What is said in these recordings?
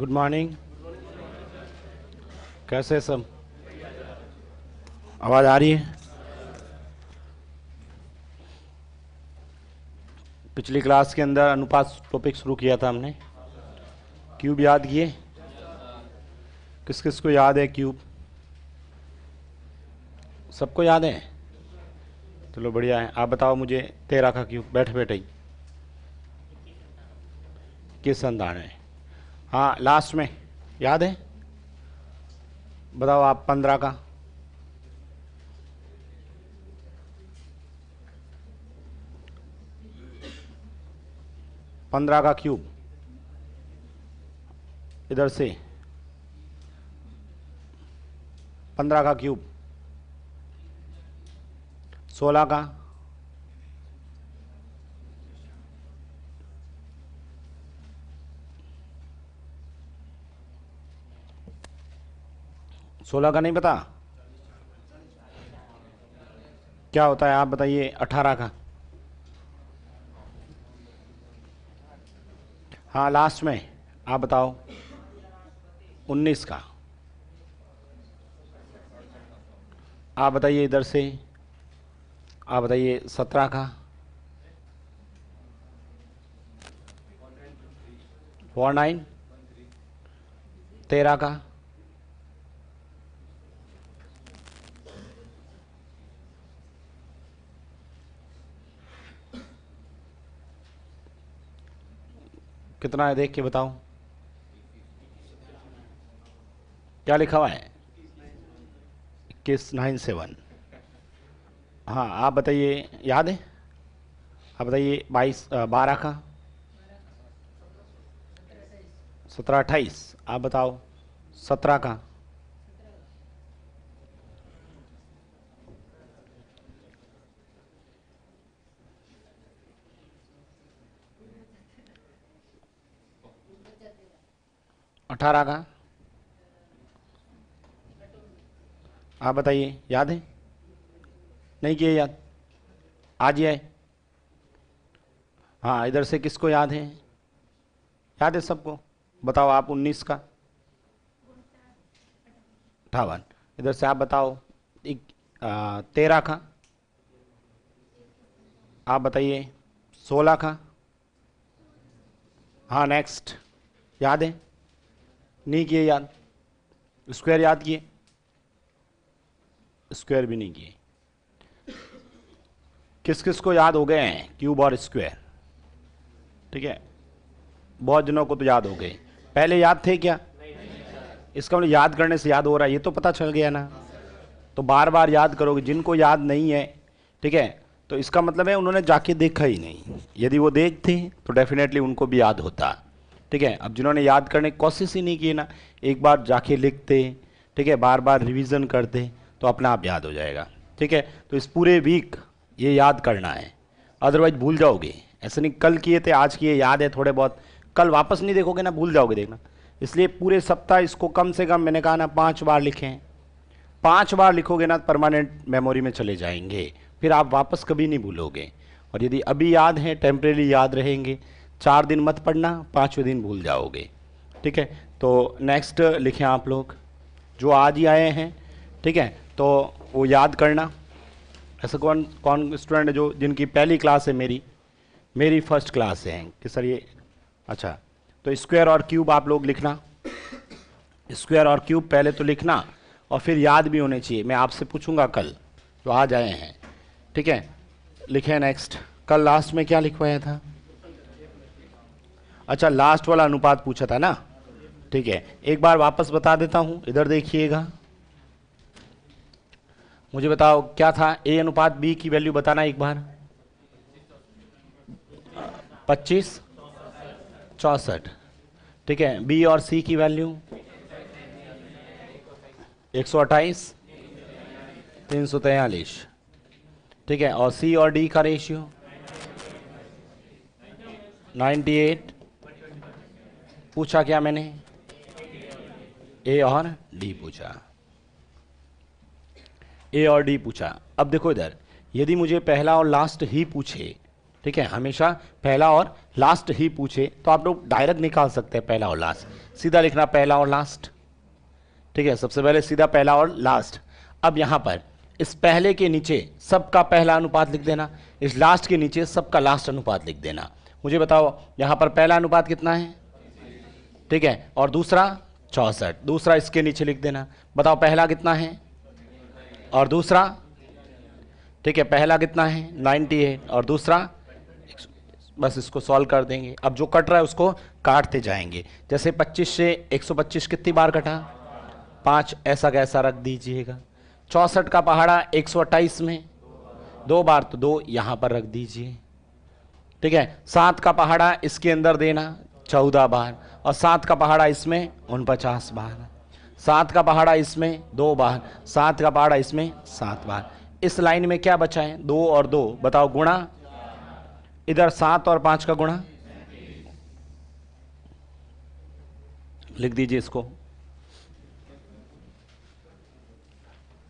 Good morning. कैसे सब? आवाज़ आ रही है? पिछली क्लास के अंदर अनुपात टॉपिक शुरू किया था हमने। क्यूब याद किए? किस किस को याद है क्यूब? सबको याद है? चलो बढ़िया है। आप बताओ मुझे 13 का क्यूब, बैठे बैठे ही किस अंदाज है? हाँ, लास्ट में याद है? बताओ आप 15 का। पंद्रह का क्यूब इधर से, 15 का क्यूब 16 का, सोलह का नहीं पता? क्या होता है आप बताइए? 18 का। हाँ, लास्ट में आप बताओ। 19 का। आप बताइए इधर से, आप बताइए 17 का। 49। 13 का। कितना है देख के बताओ। क्या लिखा हुआ है? 2197। हाँ, आप बताइए याद है? आप बताइए 12 का। 17 28। आप बताओ 17 का। 18 का। आप बताइए याद है? नहीं किए याद? आज ही आए? हाँ, इधर से किसको याद है? याद है सबको? बताओ आप 19 का। 58। इधर से आप बताओ 13 का। आप बताइए 16 का। हाँ, नेक्स्ट याद है? नहीं किए याद? स्क्वायर याद किए? स्क्वायर भी नहीं किए। किस किस को याद हो गए हैं क्यूब और स्क्वायर? ठीक है, बहुत जनों को तो याद हो गए। पहले याद थे क्या? इसका मतलब याद करने से याद हो रहा है, ये तो पता चल गया ना। तो बार बार याद करोगे। जिनको याद नहीं है, ठीक है, तो इसका मतलब है उन्होंने जाके देखा ही नहीं। यदि वो देखते तो डेफिनेटली उनको भी याद होता। ठीक है, अब जिन्होंने याद करने की कोशिश ही नहीं की ना, एक बार जाके लिखते, ठीक है, बार बार रिवीजन करते, तो अपने आप याद हो जाएगा। ठीक है, तो इस पूरे वीक ये याद करना है, अदरवाइज भूल जाओगे। ऐसे नहीं कल किए थे आज किए, याद है थोड़े बहुत, कल वापस नहीं देखोगे ना, भूल जाओगे देखना। इसलिए पूरे सप्ताह इसको कम से कम, मैंने कहा ना, 5 बार लिखें। 5 बार लिखोगे ना, परमानेंट मेमोरी में चले जाएंगे, फिर आप वापस कभी नहीं भूलोगे। और यदि अभी याद है, टेम्परेरी याद रहेंगे। 4 दिन मत पढ़ना, 5वें दिन भूल जाओगे। ठीक है, तो नेक्स्ट लिखें आप लोग जो आज ही आए हैं। ठीक है, तो वो याद करना। ऐसा कौन कौन स्टूडेंट है जो जिनकी पहली क्लास है? मेरी फर्स्ट क्लास है कि सर ये? अच्छा, तो स्क्वायर और क्यूब आप लोग लिखना। स्क्वायर और क्यूब पहले तो लिखना, और फिर याद भी होने चाहिए। मैं आपसे पूछूंगा कल, जो आज आए हैं। ठीक है, लिखें नेक्स्ट। कल लास्ट में क्या लिखवाया था? अच्छा, लास्ट वाला अनुपात पूछा था ना। ठीक है, एक बार वापस बता देता हूं, इधर देखिएगा। मुझे बताओ क्या था? ए अनुपात बी की वैल्यू बताना एक बार। 25 64। ठीक है, बी और सी की वैल्यू 128 343। ठीक है, और सी और डी का रेशियो 98। पूछा क्या मैंने? ए और डी पूछा। ए और डी पूछा। अब देखो इधर, यदि मुझे पहला और लास्ट ही पूछे ठीक है, हमेशा पहला और लास्ट ही पूछे तो आप लोग डायरेक्ट निकाल सकते हैं पहला और लास्ट, सीधा लिखना पहला और लास्ट। ठीक है, सबसे पहले सीधा पहला और लास्ट। अब यहां पर इस पहले के नीचे सबका पहला अनुपात लिख देना, इस लास्ट के नीचे सबका लास्ट अनुपात लिख देना। मुझे बताओ यहां पर पहला अनुपात कितना है? ठीक है, और दूसरा 64, दूसरा इसके नीचे लिख देना। बताओ पहला कितना है और दूसरा? ठीक है, पहला कितना है? 98 और दूसरा 120। बस इसको सॉल्व कर देंगे। अब जो कट रहा है उसको काटते जाएंगे। जैसे 25 से 125 कितनी बार कटा? 5, ऐसा कैसा रख दीजिएगा। 64 का पहाड़ा 128 में 2 बार, तो 2 यहां पर रख दीजिए। ठीक है, 7 का पहाड़ा इसके अंदर देना 14 बार, और 7 का पहाड़ा इसमें 49 बार, 7 का पहाड़ा इसमें 2 बार, 7 का पहाड़ा इसमें 7 बार। इस लाइन में क्या बचा है? 2 और 2, बताओ गुणा, इधर 7 और 5 का गुणा, लिख दीजिए इसको।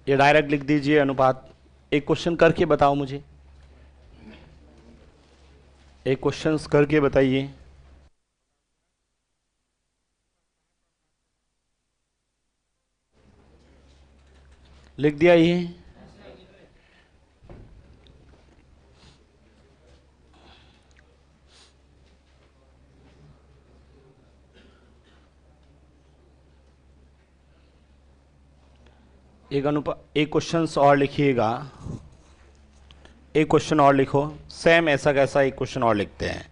ये डायरेक्ट लिख दीजिए अनुपात। एक क्वेश्चन करके बताओ मुझे, एक क्वेश्चन करके बताइए। लिख दिया ये? एक क्वेश्चन और लिखिएगा, एक क्वेश्चन और लिखो, सेम ऐसा कैसा एक क्वेश्चन और लिखते हैं।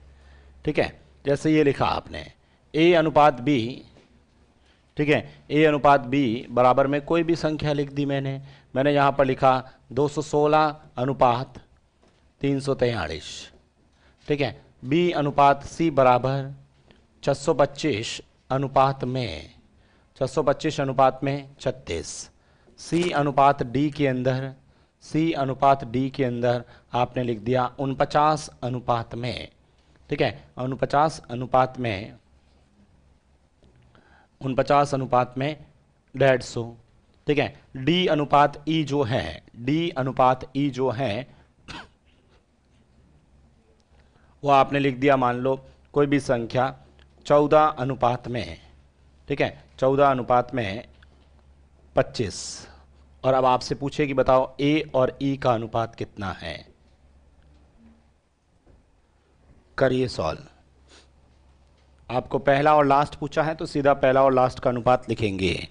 ठीक है, जैसे ये लिखा आपने a अनुपात b, ठीक है, a अनुपात b बराबर में कोई भी संख्या लिख दी मैंने यहाँ पर लिखा 216 अनुपात 343। ठीक है, b अनुपात c बराबर 625 अनुपात में 36, c अनुपात d के अंदर, c अनुपात d के अंदर आपने लिख दिया 49 अनुपात में। ठीक है, 49 अनुपात में 150। ठीक है, d अनुपात e जो है, d अनुपात e जो है वो आपने लिख दिया, मान लो कोई भी संख्या 14 अनुपात में। ठीक है, 14 अनुपात में 25। और अब आपसे पूछे कि बताओ a और e का अनुपात कितना है। करिए सॉल्व। आपको पहला और लास्ट पूछा है तो सीधा पहला और लास्ट का अनुपात लिखेंगे।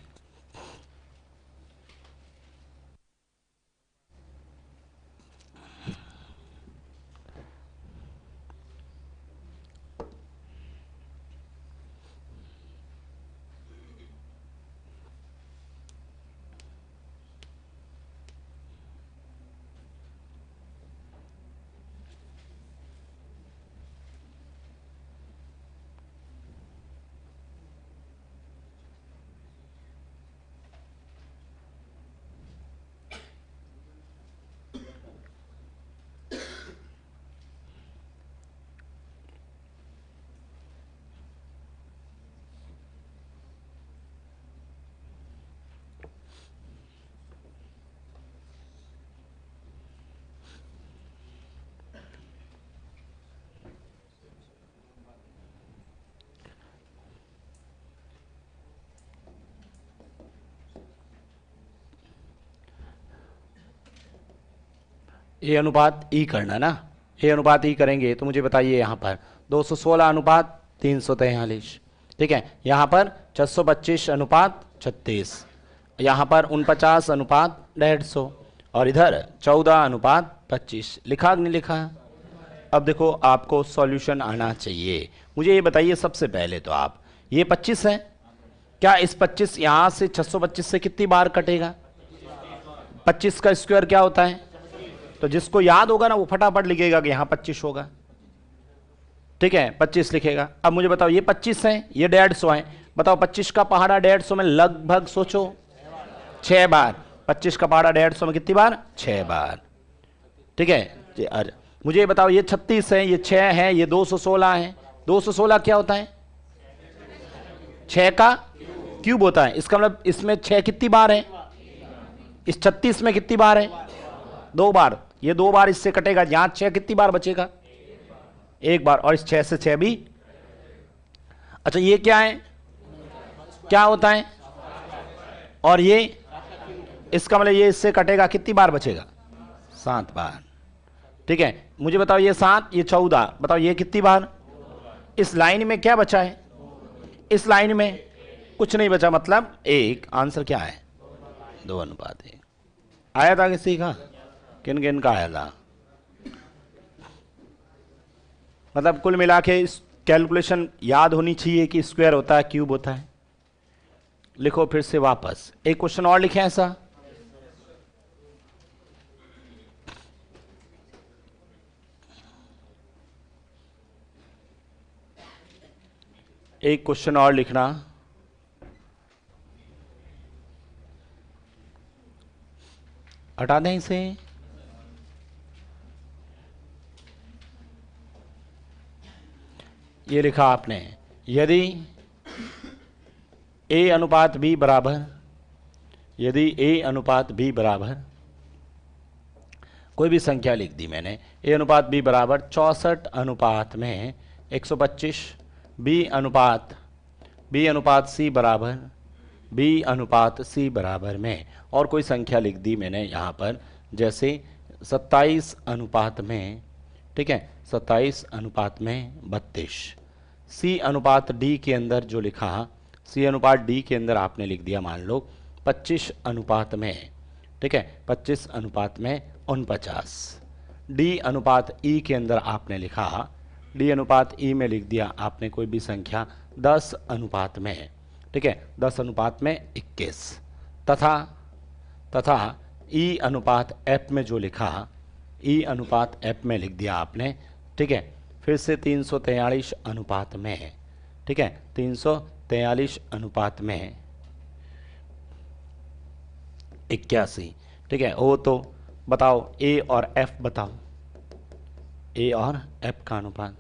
ए अनुपात ई करना ना, ए अनुपात ई करेंगे तो मुझे बताइए यहाँ पर 216 अनुपात 343। ठीक है, यहाँ पर 625 अनुपात 36, यहाँ पर 49 अनुपात 150, और इधर 14 अनुपात 25। लिखा कि नहीं लिखा? अब देखो आपको सॉल्यूशन आना चाहिए। मुझे ये बताइए सबसे पहले तो आप, ये 25 है, क्या इस 25 यहाँ से 625 से कितनी बार कटेगा? 25 का स्क्वायर क्या होता है? तो जिसको याद होगा ना वो फटाफट लिखेगा कि यहां 25 होगा। ठीक है, 25 लिखेगा। अब मुझे बताओ ये 25 है, ये 150 है, बताओ 25 का पहाड़ा 150 में लगभग सोचो 6 बार। 25 का पहाड़ा 150 में कितनी बार? 6 बार। ठीक है, मुझे बताओ ये 36 है, ये 6 है, ये 216 है। 216 क्या होता है? 6 का क्यूब होता है। इसका मतलब इसमें 6 कितनी बार है? इस 36 में कितनी बार है? 2 बार। ये 2 बार इससे कटेगा, यहां 6 कितनी बार बचेगा? एक बार, और इस 6 से 6 भी। अच्छा ये क्या है, क्या होता है, और ये, इसका मतलब ये इससे कटेगा, कितनी बार बचेगा, 7 बार। ठीक है, मुझे बताओ ये 7, ये 14, बताओ ये कितनी बार। इस लाइन में क्या बचा है, इस लाइन में कुछ नहीं बचा, मतलब एक। आंसर क्या है, 2:1। आया था किसी का, किन किन का आया था। मतलब कुल मिला के कैलकुलेशन याद होनी चाहिए कि स्क्वायर होता है, क्यूब होता है। लिखो फिर से वापस, एक क्वेश्चन और लिखे ऐसा। एक क्वेश्चन और लिखना, हटा दें इसे। ये लिखा आपने, यदि a अनुपात b बराबर, यदि a अनुपात b बराबर, कोई भी संख्या लिख दी मैंने, a अनुपात b बराबर 64 अनुपात में 125, b अनुपात c बराबर, b अनुपात c बराबर में, और कोई संख्या लिख दी मैंने यहाँ पर, जैसे 27 अनुपात में, ठीक है, 27 अनुपात में 32। c अनुपात d के अंदर जो लिखा, c अनुपात d के अंदर आपने लिख दिया मान लो 25 अनुपात में, ठीक है, 25 अनुपात में 49। d अनुपात e के अंदर आपने लिखा, d अनुपात e में लिख दिया आपने कोई भी संख्या 10 अनुपात में, ठीक है, 10 अनुपात में 21। तथा e अनुपात f में जो लिखा, e अनुपात f में लिख दिया आपने, ठीक है, फिर से 343 अनुपात में, ठीक है, 343 अनुपात में 81, ठीक है। वो तो बताओ a और f, बताओ a और f का अनुपात।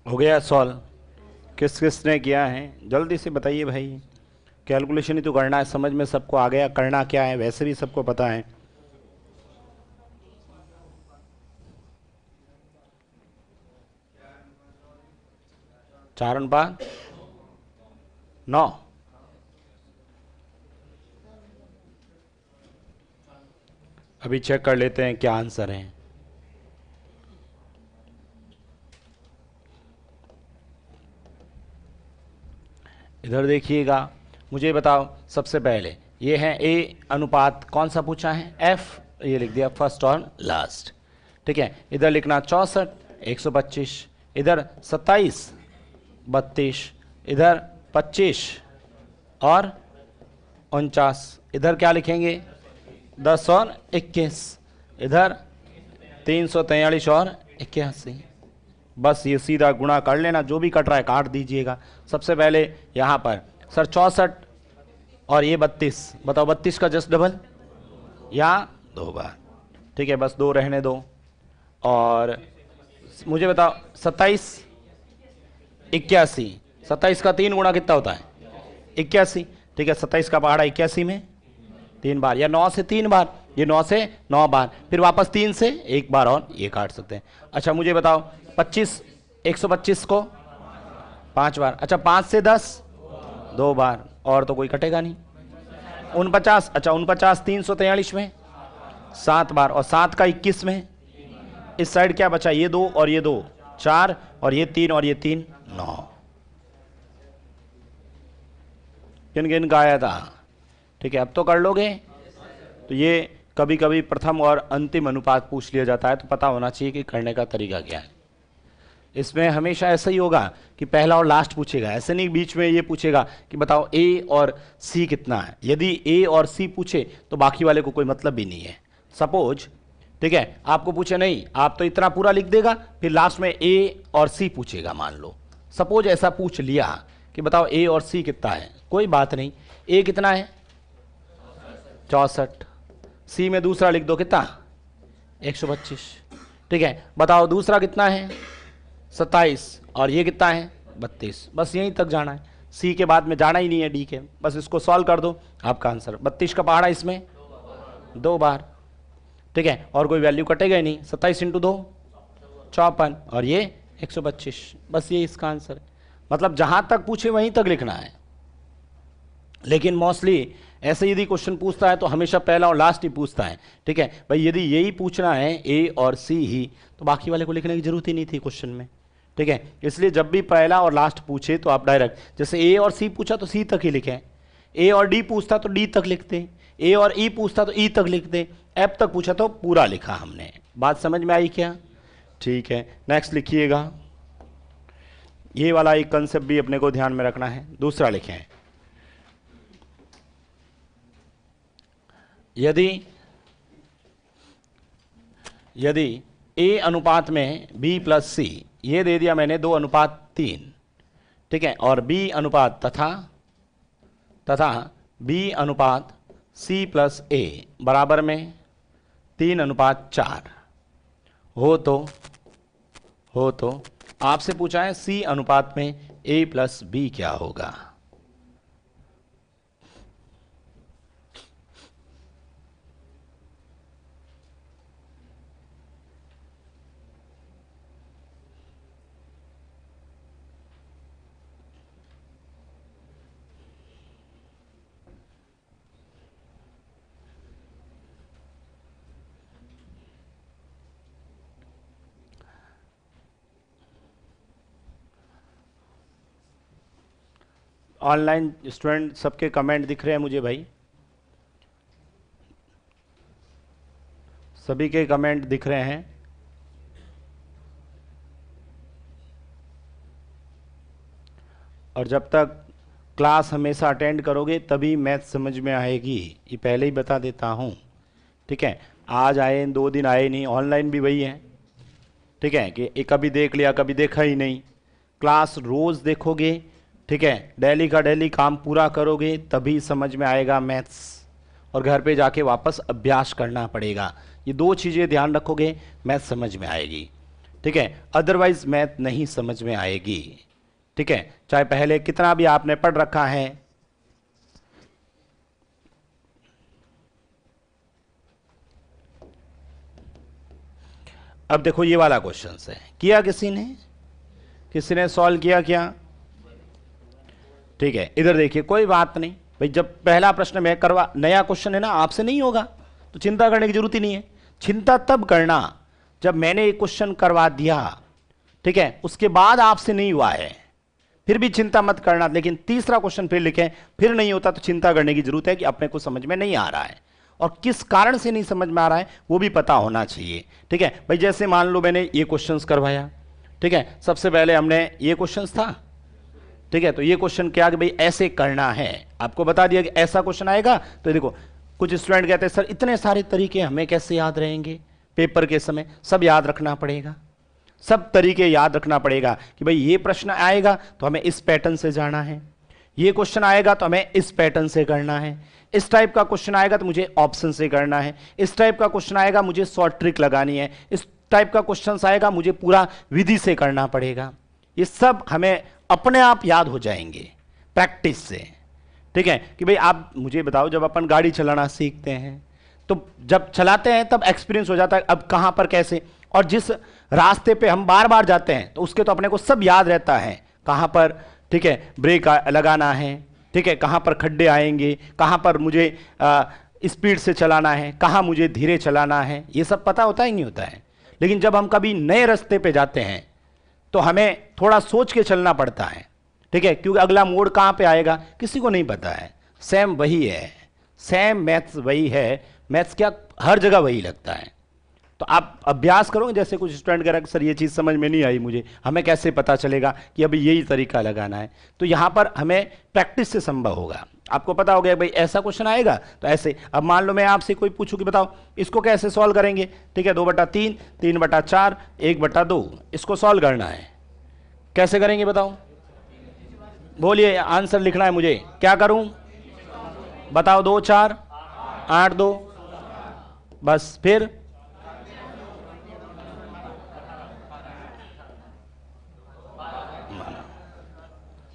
हो गया सॉल्व, किस किस ने किया है जल्दी से बताइए भाई। कैलकुलेशन ही तो करना है, समझ में सबको आ गया करना क्या है, वैसे भी सबको पता है। चार अनुपात 9, अभी चेक कर लेते हैं क्या आंसर है। इधर देखिएगा, मुझे बताओ सबसे पहले ये है a अनुपात, कौन सा पूछा है, f, ये लिख दिया फर्स्ट और लास्ट, ठीक है। इधर लिखना 64, 125, इधर 27, 32, इधर 25 और 49, इधर क्या लिखेंगे 10 और 21, इधर 343 और 81। बस ये सीधा गुणा कर लेना, जो भी कट रहा है काट दीजिएगा। सबसे पहले यहाँ पर सर 64 और ये 32, बताओ 32 का जस्ट डबल या 2 बार, ठीक है, बस 2 रहने दो। और मुझे बताओ 27 81, 27 का 3 गुणा कितना होता है 81। ठीक है, 27 का पहाड़ा 81 में 3 बार, या 9 से 3 बार, ये 9 से 9 बार, फिर वापस 3 से 1 बार और ये काट सकते हैं। अच्छा मुझे बताओ 25, 125 को 5 बार, अच्छा 5 से 10 2 बार, और तो कोई कटेगा नहीं। 49, अच्छा 49 343 में 7 बार, और 7 का 21 में, इस साइड क्या बचा, ये 2 और ये 2 4, और ये 3 और ये 3 9। किन किन का आया था? ठीक है, अब तो कर लोगे। तो ये कभी कभी प्रथम और अंतिम अनुपात पूछ लिया जाता है, तो पता होना चाहिए कि करने का तरीका क्या है। इसमें हमेशा ऐसा ही होगा कि पहला और लास्ट पूछेगा, ऐसे नहीं बीच में ये पूछेगा कि बताओ ए और सी कितना है। यदि ए और सी पूछे तो बाकी वाले को कोई मतलब भी नहीं है। सपोज, ठीक है, आपको पूछे नहीं, आप तो इतना पूरा लिख देगा, फिर लास्ट में ए और सी पूछेगा। मान लो सपोज ऐसा पूछ लिया कि बताओ ए और सी कितना है, कोई बात नहीं, ए कितना है 64, सी में दूसरा लिख दो कितना 125। ठीक है, बताओ दूसरा कितना है 27, और ये कितना है 32। बस यहीं तक जाना है, सी के बाद में जाना ही नहीं है डी के, बस इसको सॉल्व कर दो, आपका आंसर। 32 का पहाड़ा इसमें 2 बार। ठीक है, और कोई वैल्यू कटेगा ही नहीं, 27 इंटू 2 54, और ये 125, बस ये इसका आंसर है। मतलब जहां तक पूछे वहीं तक लिखना है। लेकिन मोस्टली ऐसे यदि क्वेश्चन पूछता है तो हमेशा पहला और लास्ट ही पूछता है। ठीक है भाई, यदि यही पूछना है ए और सी ही, तो बाकी वाले को लिखने की जरूरत ही नहीं थी क्वेश्चन में। ठीक है, इसलिए जब भी पहला और लास्ट पूछे तो आप डायरेक्ट, जैसे ए और सी पूछा तो सी तक ही लिखें, ए और डी पूछता तो डी तक लिखते, ए और ई पूछता तो ई तक लिखते, एफ तक पूछा तो पूरा लिखा हमने। बात समझ में आई क्या? ठीक है, नेक्स्ट लिखिएगा। ये वाला एक कंसेप्ट भी अपने को ध्यान में रखना है। दूसरा लिखें, यदि ए अनुपात में बी प्लस सी, ये दे दिया मैंने 2:3, ठीक है, और बी अनुपात तथा बी अनुपात सी प्लस ए बराबर में 3:4 हो तो आपसे पूछा है सी अनुपात में ए प्लस बी क्या होगा। ऑनलाइन स्टूडेंट सबके कमेंट दिख रहे हैं मुझे भाई, सभी के कमेंट दिख रहे हैं। और जब तक क्लास हमेशा अटेंड करोगे तभी मैथ समझ में आएगी, ये पहले ही बता देता हूँ। ठीक है, आज आए 2 दिन आए नहीं, ऑनलाइन भी वही है। ठीक है, कि एक कभी देख लिया कभी देखा ही नहीं। क्लास रोज़ देखोगे, ठीक है, डेली का डेली काम पूरा करोगे तभी समझ में आएगा मैथ्स, और घर पे जाके वापस अभ्यास करना पड़ेगा। ये 2 चीज़ें ध्यान रखोगे, मैथ समझ में आएगी। ठीक है, अदरवाइज मैथ नहीं समझ में आएगी। ठीक है, चाहे पहले कितना भी आपने पढ़ रखा है। अब देखो ये वाला क्वेश्चन है, किया किसी ने सॉल्व किया क्या? ठीक है, इधर देखिए, कोई बात नहीं भाई, जब पहला प्रश्न मैं करवा, नया क्वेश्चन है ना, आपसे नहीं होगा तो चिंता करने की जरूरत ही नहीं है। चिंता तब करना जब मैंने एक क्वेश्चन करवा दिया, ठीक है, उसके बाद आपसे नहीं हुआ है, फिर भी चिंता मत करना। लेकिन तीसरा क्वेश्चन फिर लिखें, फिर नहीं होता तो चिंता करने की जरूरत है कि अपने को समझ में नहीं आ रहा है, और किस कारण से नहीं समझ में आ रहा है वो भी पता होना चाहिए। ठीक है भाई, जैसे मान लो मैंने ये क्वेश्चंस करवाया, ठीक है, सबसे पहले हमने ये क्वेश्चंस था, ठीक है, तो ये क्वेश्चन क्या कि भाई ऐसे करना है, आपको बता दिया कि ऐसा क्वेश्चन आएगा। तो देखो कुछ स्टूडेंट कहते हैं सर इतने सारे तरीके हमें कैसे याद रहेंगे, पेपर के समय सब याद रखना पड़ेगा, सब तरीके याद रखना पड़ेगा कि भाई ये प्रश्न आएगा तो हमें इस पैटर्न से जाना है, ये क्वेश्चन आएगा तो हमें इस पैटर्न से करना है, इस टाइप का क्वेश्चन आएगा तो मुझे ऑप्शन से करना है, इस टाइप का क्वेश्चन आएगा मुझे शॉर्ट ट्रिक लगानी है, इस टाइप का क्वेश्चंस आएगा, मुझे पूरा विधि से करना पड़ेगा। ये सब हमें अपने आप याद हो जाएंगे प्रैक्टिस से, ठीक है। कि भाई आप मुझे बताओ, जब अपन गाड़ी चलाना सीखते हैं तो जब चलाते हैं तब एक्सपीरियंस हो जाता है अब कहां पर कैसे, और जिस रास्ते पे हम बार बार जाते हैं तो उसके तो अपने को सब याद रहता है, कहां पर, ठीक है, ब्रेक लगाना है, ठीक है, कहां पर खड्डे आएंगे, कहां पर मुझे स्पीड से चलाना है, कहां मुझे धीरे चलाना है, ये सब पता होता ही नहीं होता है। लेकिन जब हम कभी नए रास्ते पे जाते हैं तो हमें थोड़ा सोच के चलना पड़ता है, ठीक है, क्योंकि अगला मोड़ कहां पे आएगा किसी को नहीं पता है। सेम वही है, सेम मैथ्स वही है, मैथ्स क्या हर जगह वही लगता है। तो आप अभ्यास करोगे, जैसे कुछ स्टूडेंट कह रहा है सर ये चीज़ समझ में नहीं आई मुझे, हमें कैसे पता चलेगा कि अभी यही तरीका लगाना है, तो यहाँ पर हमें प्रैक्टिस से संभव होगा। आपको पता हो गया भाई ऐसा क्वेश्चन आएगा तो ऐसे। अब मान लो मैं आपसे कोई पूछूं कि बताओ इसको कैसे सॉल्व करेंगे, ठीक है, 2/3, 3/4, 1/2, इसको सॉल्व करना है, कैसे करेंगे बताओ, बोलिए, आंसर लिखना है मुझे, क्या करूं बताओ, 2 4 8 2, बस फिर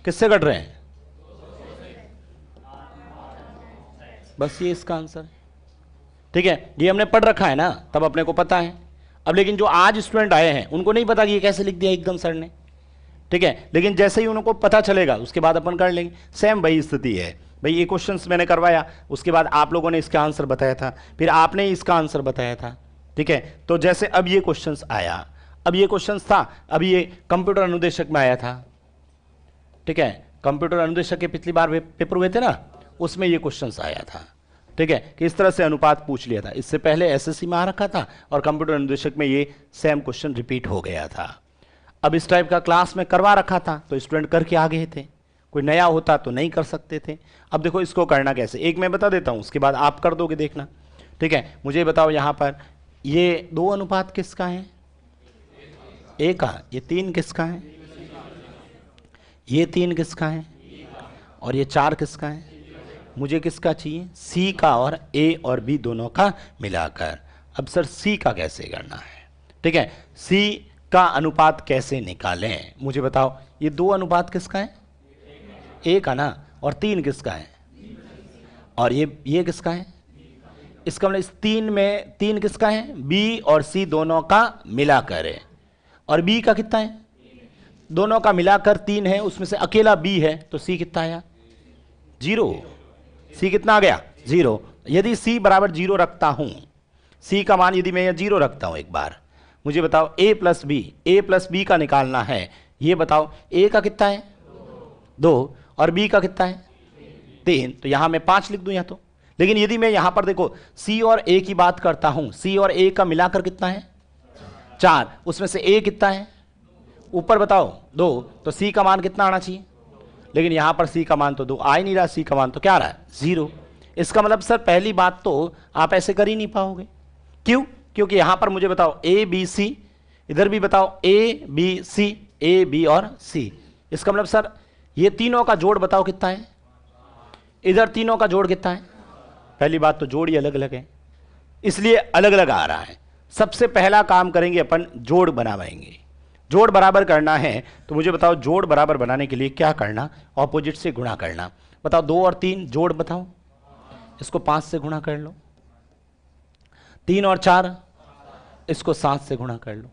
किससे कट रहे हैं, बस ये इसका आंसर, ठीक है। ये हमने पढ़ रखा है ना, तब अपने को पता है। अब लेकिन जो आज स्टूडेंट आए हैं उनको नहीं पता कि ये कैसे लिख दिया एकदम सर ने, ठीक है, लेकिन जैसे ही उनको पता चलेगा उसके बाद अपन कर लेंगे। सेम वही स्थिति है भाई, ये क्वेश्चंस मैंने करवाया, उसके बाद आप लोगों ने इसका आंसर बताया था, फिर आपने इसका आंसर बताया था, ठीक है। तो जैसे अब ये क्वेश्चंस आया, अब ये क्वेश्चंस था, अब ये कंप्यूटर अनुदेशक में आया था, ठीक है, कंप्यूटर अनुदेशक के पिछली बार पेपर हुए थे ना, उसमें ये क्वेश्चंस आया था, ठीक है, कि इस तरह से अनुपात पूछ लिया था। इससे पहले एसएससी में आ रखा था और कंप्यूटर अनुदेशक में ये सेम क्वेश्चन रिपीट हो गया था। अब इस टाइप का क्लास में करवा रखा था तो स्टूडेंट करके आ गए थे, कोई नया होता तो नहीं कर सकते थे। अब देखो इसको करना कैसे, एक मैं बता देता हूं, उसके बाद आप कर दोगे, देखना, ठीक है। मुझे बताओ यहां पर ये 2 अनुपात किसका है, ए का, ये 3 किसका है, ये 3 किसका है, और ये 4 किसका है, मुझे किसका चाहिए, सी का और ए और बी दोनों का मिलाकर। अब सर सी का कैसे करना है, ठीक है, सी का अनुपात कैसे निकालें, मुझे बताओ। ये 2 अनुपात किसका है, ए का ना, और 3 किसका है, और ये किसका है, इसका मतलब इस 3 में 3 किसका है, बी और सी दोनों का मिलाकर है। और बी का कितना है, दोनों का मिलाकर 3 है, उसमें से अकेला बी है, तो सी कितना आया, 0। सी कितना आ गया, 0। यदि सी बराबर 0 रखता हूं, सी का मान यदि मैं 0 रखता हूं, एक बार मुझे बताओ ए प्लस बी का निकालना है, ये बताओ ए का कितना है, 2, और बी का कितना है, 3, तो यहां मैं 5 लिख दूं या तो। लेकिन यदि मैं यहां पर देखो सी और ए की बात करता हूं, सी और ए का मिलाकर कितना है, 4, उसमें से ए कितना है, ऊपर बताओ 2, तो सी का मान कितना आना चाहिए, लेकिन यहां पर सी का मान तो 2 आ ही नहीं रहा, सी का मान तो क्या आ रहा है, 0। इसका मतलब सर पहली बात तो आप ऐसे कर ही नहीं पाओगे, क्यों, क्योंकि यहां पर मुझे बताओ ए बी सी, इधर भी बताओ A B C, A B और सी, इसका मतलब सर ये तीनों का जोड़ बताओ कितना है, इधर तीनों का जोड़ कितना है, पहली बात तो जोड़ ही अलग अलग है, इसलिए अलग अलग आ रहा है। सबसे पहला काम करेंगे अपन, जोड़ बनाएंगे। जोड़ बराबर करना है तो मुझे बताओ जोड़ बराबर बनाने के लिए क्या करना, ऑपोजिट से गुणा करना। बताओ 2 और 3 जोड़ बताओ, इसको 5 से गुणा कर लो, 3 और 4 इसको 7 से गुणा कर लो,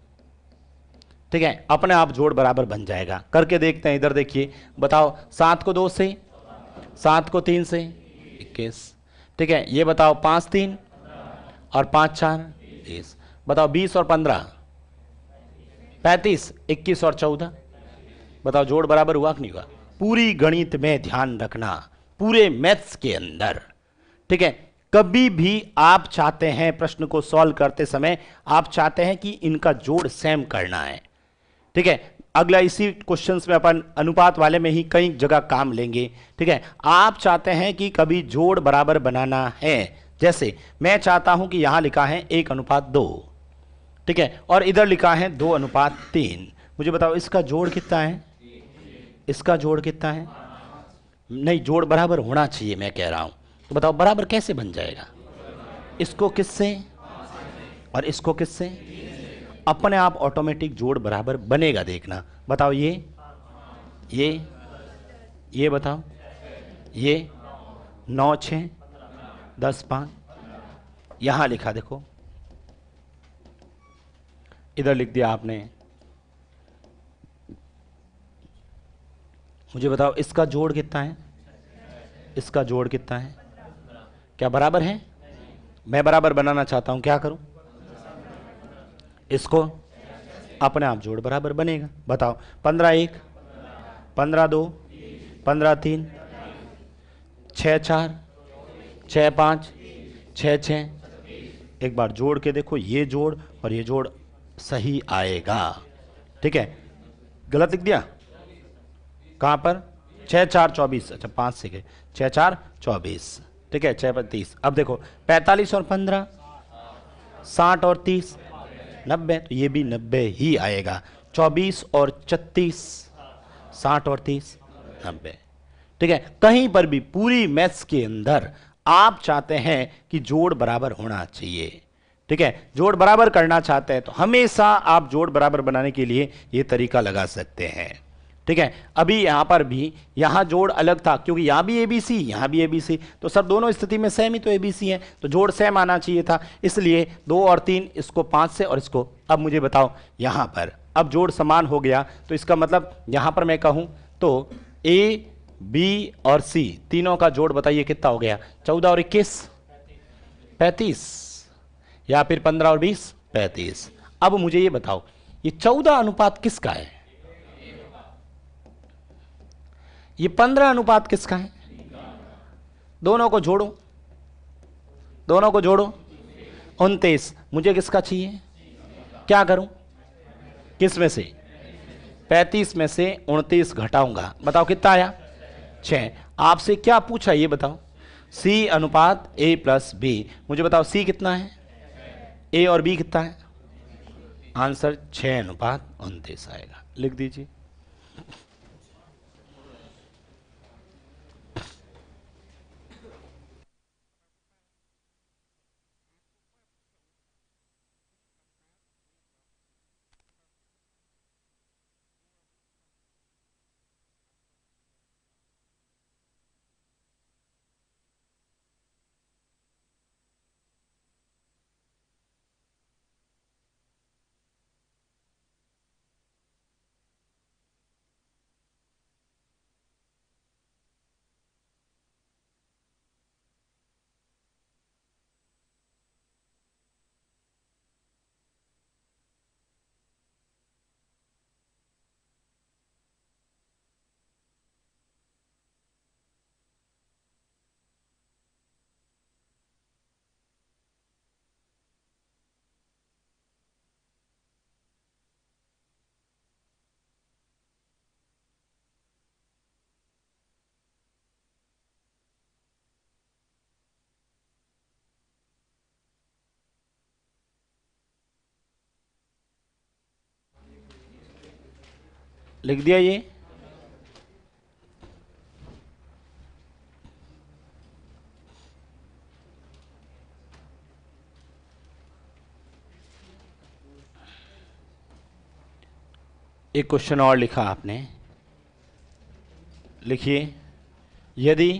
ठीक है, अपने आप जोड़ बराबर बन जाएगा। करके देखते हैं, इधर देखिए, बताओ 7 को 2 से, 7 को 3 से 21, ठीक है, ये बताओ 5 3 और 5 4 20, बताओ 20 और 15 35, 21 और 14, बताओ जोड़ बराबर हुआ कि नहीं हुआ। पूरी गणित में ध्यान रखना, पूरे मैथ्स के अंदर, ठीक है, कभी भी आप चाहते हैं प्रश्न को सॉल्व करते समय आप चाहते हैं कि इनका जोड़ सेम करना है, ठीक है। अगला इसी क्वेश्चंस में अपन अनुपात वाले में ही कई जगह काम लेंगे, ठीक है। आप चाहते हैं कि कभी जोड़ बराबर बनाना है, जैसे मैं चाहता हूं कि यहां लिखा है 1:2, ठीक है, और इधर लिखा है 2:3, मुझे बताओ इसका जोड़ कितना है, इसका जोड़ कितना है, नहीं जोड़ बराबर होना चाहिए मैं कह रहा हूं, तो बताओ बराबर कैसे बन जाएगा, इसको किससे और इसको किससे, अपने आप ऑटोमेटिक जोड़ बराबर बनेगा, देखना। बताओ ये बताओ, ये 9 6 10 5, यहां लिखा देखो, इधर लिख दिया आपने। मुझे बताओ इसका जोड़ कितना है, इसका जोड़ कितना है, क्या बराबर है? मैं बराबर बनाना चाहता हूं, क्या करूं? इसको अपने आप जोड़ बराबर बनेगा। बताओ 15 1, 15 2, 15 3, 6 4, 6 5, 6 6। एक बार जोड़ के देखो, ये जोड़ और ये जोड़ सही आएगा। ठीक है, गलत लिख दिया कहां पर? 6 4 24, अच्छा 5 से गए, 6 4 24। ठीक है, 6 5 30। अब देखो 45 और 15, 60 और 30, 90, तो ये भी 90 ही आएगा। 24 और 36, 60 और 30, 90। ठीक है, कहीं पर भी पूरी मैथ्स के अंदर आप चाहते हैं कि जोड़ बराबर होना चाहिए। ठीक है, जोड़ बराबर करना चाहते हैं तो हमेशा आप जोड़ बराबर बनाने के लिए यह तरीका लगा सकते हैं। ठीक है, अभी यहां पर भी, यहां जोड़ अलग था क्योंकि यहां भी एबीसी, यहां भी एबीसी, तो सर दोनों स्थिति में सेम ही तो एबीसी है, तो जोड़ सेम आना चाहिए था, इसलिए 2 और 3, इसको 5 से और इसको। अब मुझे बताओ यहां पर अब जोड़ समान हो गया, तो इसका मतलब यहां पर मैं कहूं तो ए बी और सी तीनों का जोड़ बताइए कितना हो गया? 14 और 21, 35, या फिर 15 और 20, 35। अब मुझे ये बताओ ये 14 अनुपात किसका है, ये 15 अनुपात किसका है? दोनों को जोड़ो, दोनों को जोड़ो, 29। मुझे किसका चाहिए? क्या करूं, किस में से? 35 में से 29 घटाऊंगा, बताओ कितना आया? 6। आपसे क्या पूछा ये बताओ? सी अनुपात ए प्लस बी। मुझे बताओ सी कितना है, ए और बी कितना है? आंसर 6 अनुपात 29 आएगा, लिख दीजिए। लिख दिया ये। एक क्वेश्चन और लिखा आपने, लिखिए, यदि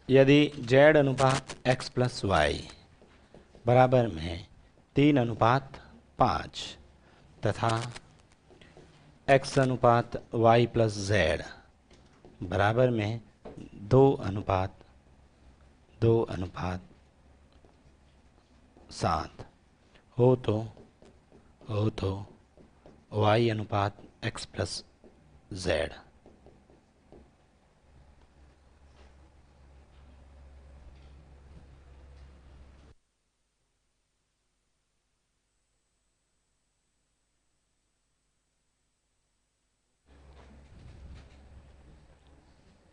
यदि z अनुपात x प्लस वाई बराबर में 3 अनुपात 5 तथा x अनुपात y प्लस जेड बराबर में 2 अनुपात 7 हो तो y अनुपात x प्लस जेड।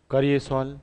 करिए सॉल्व।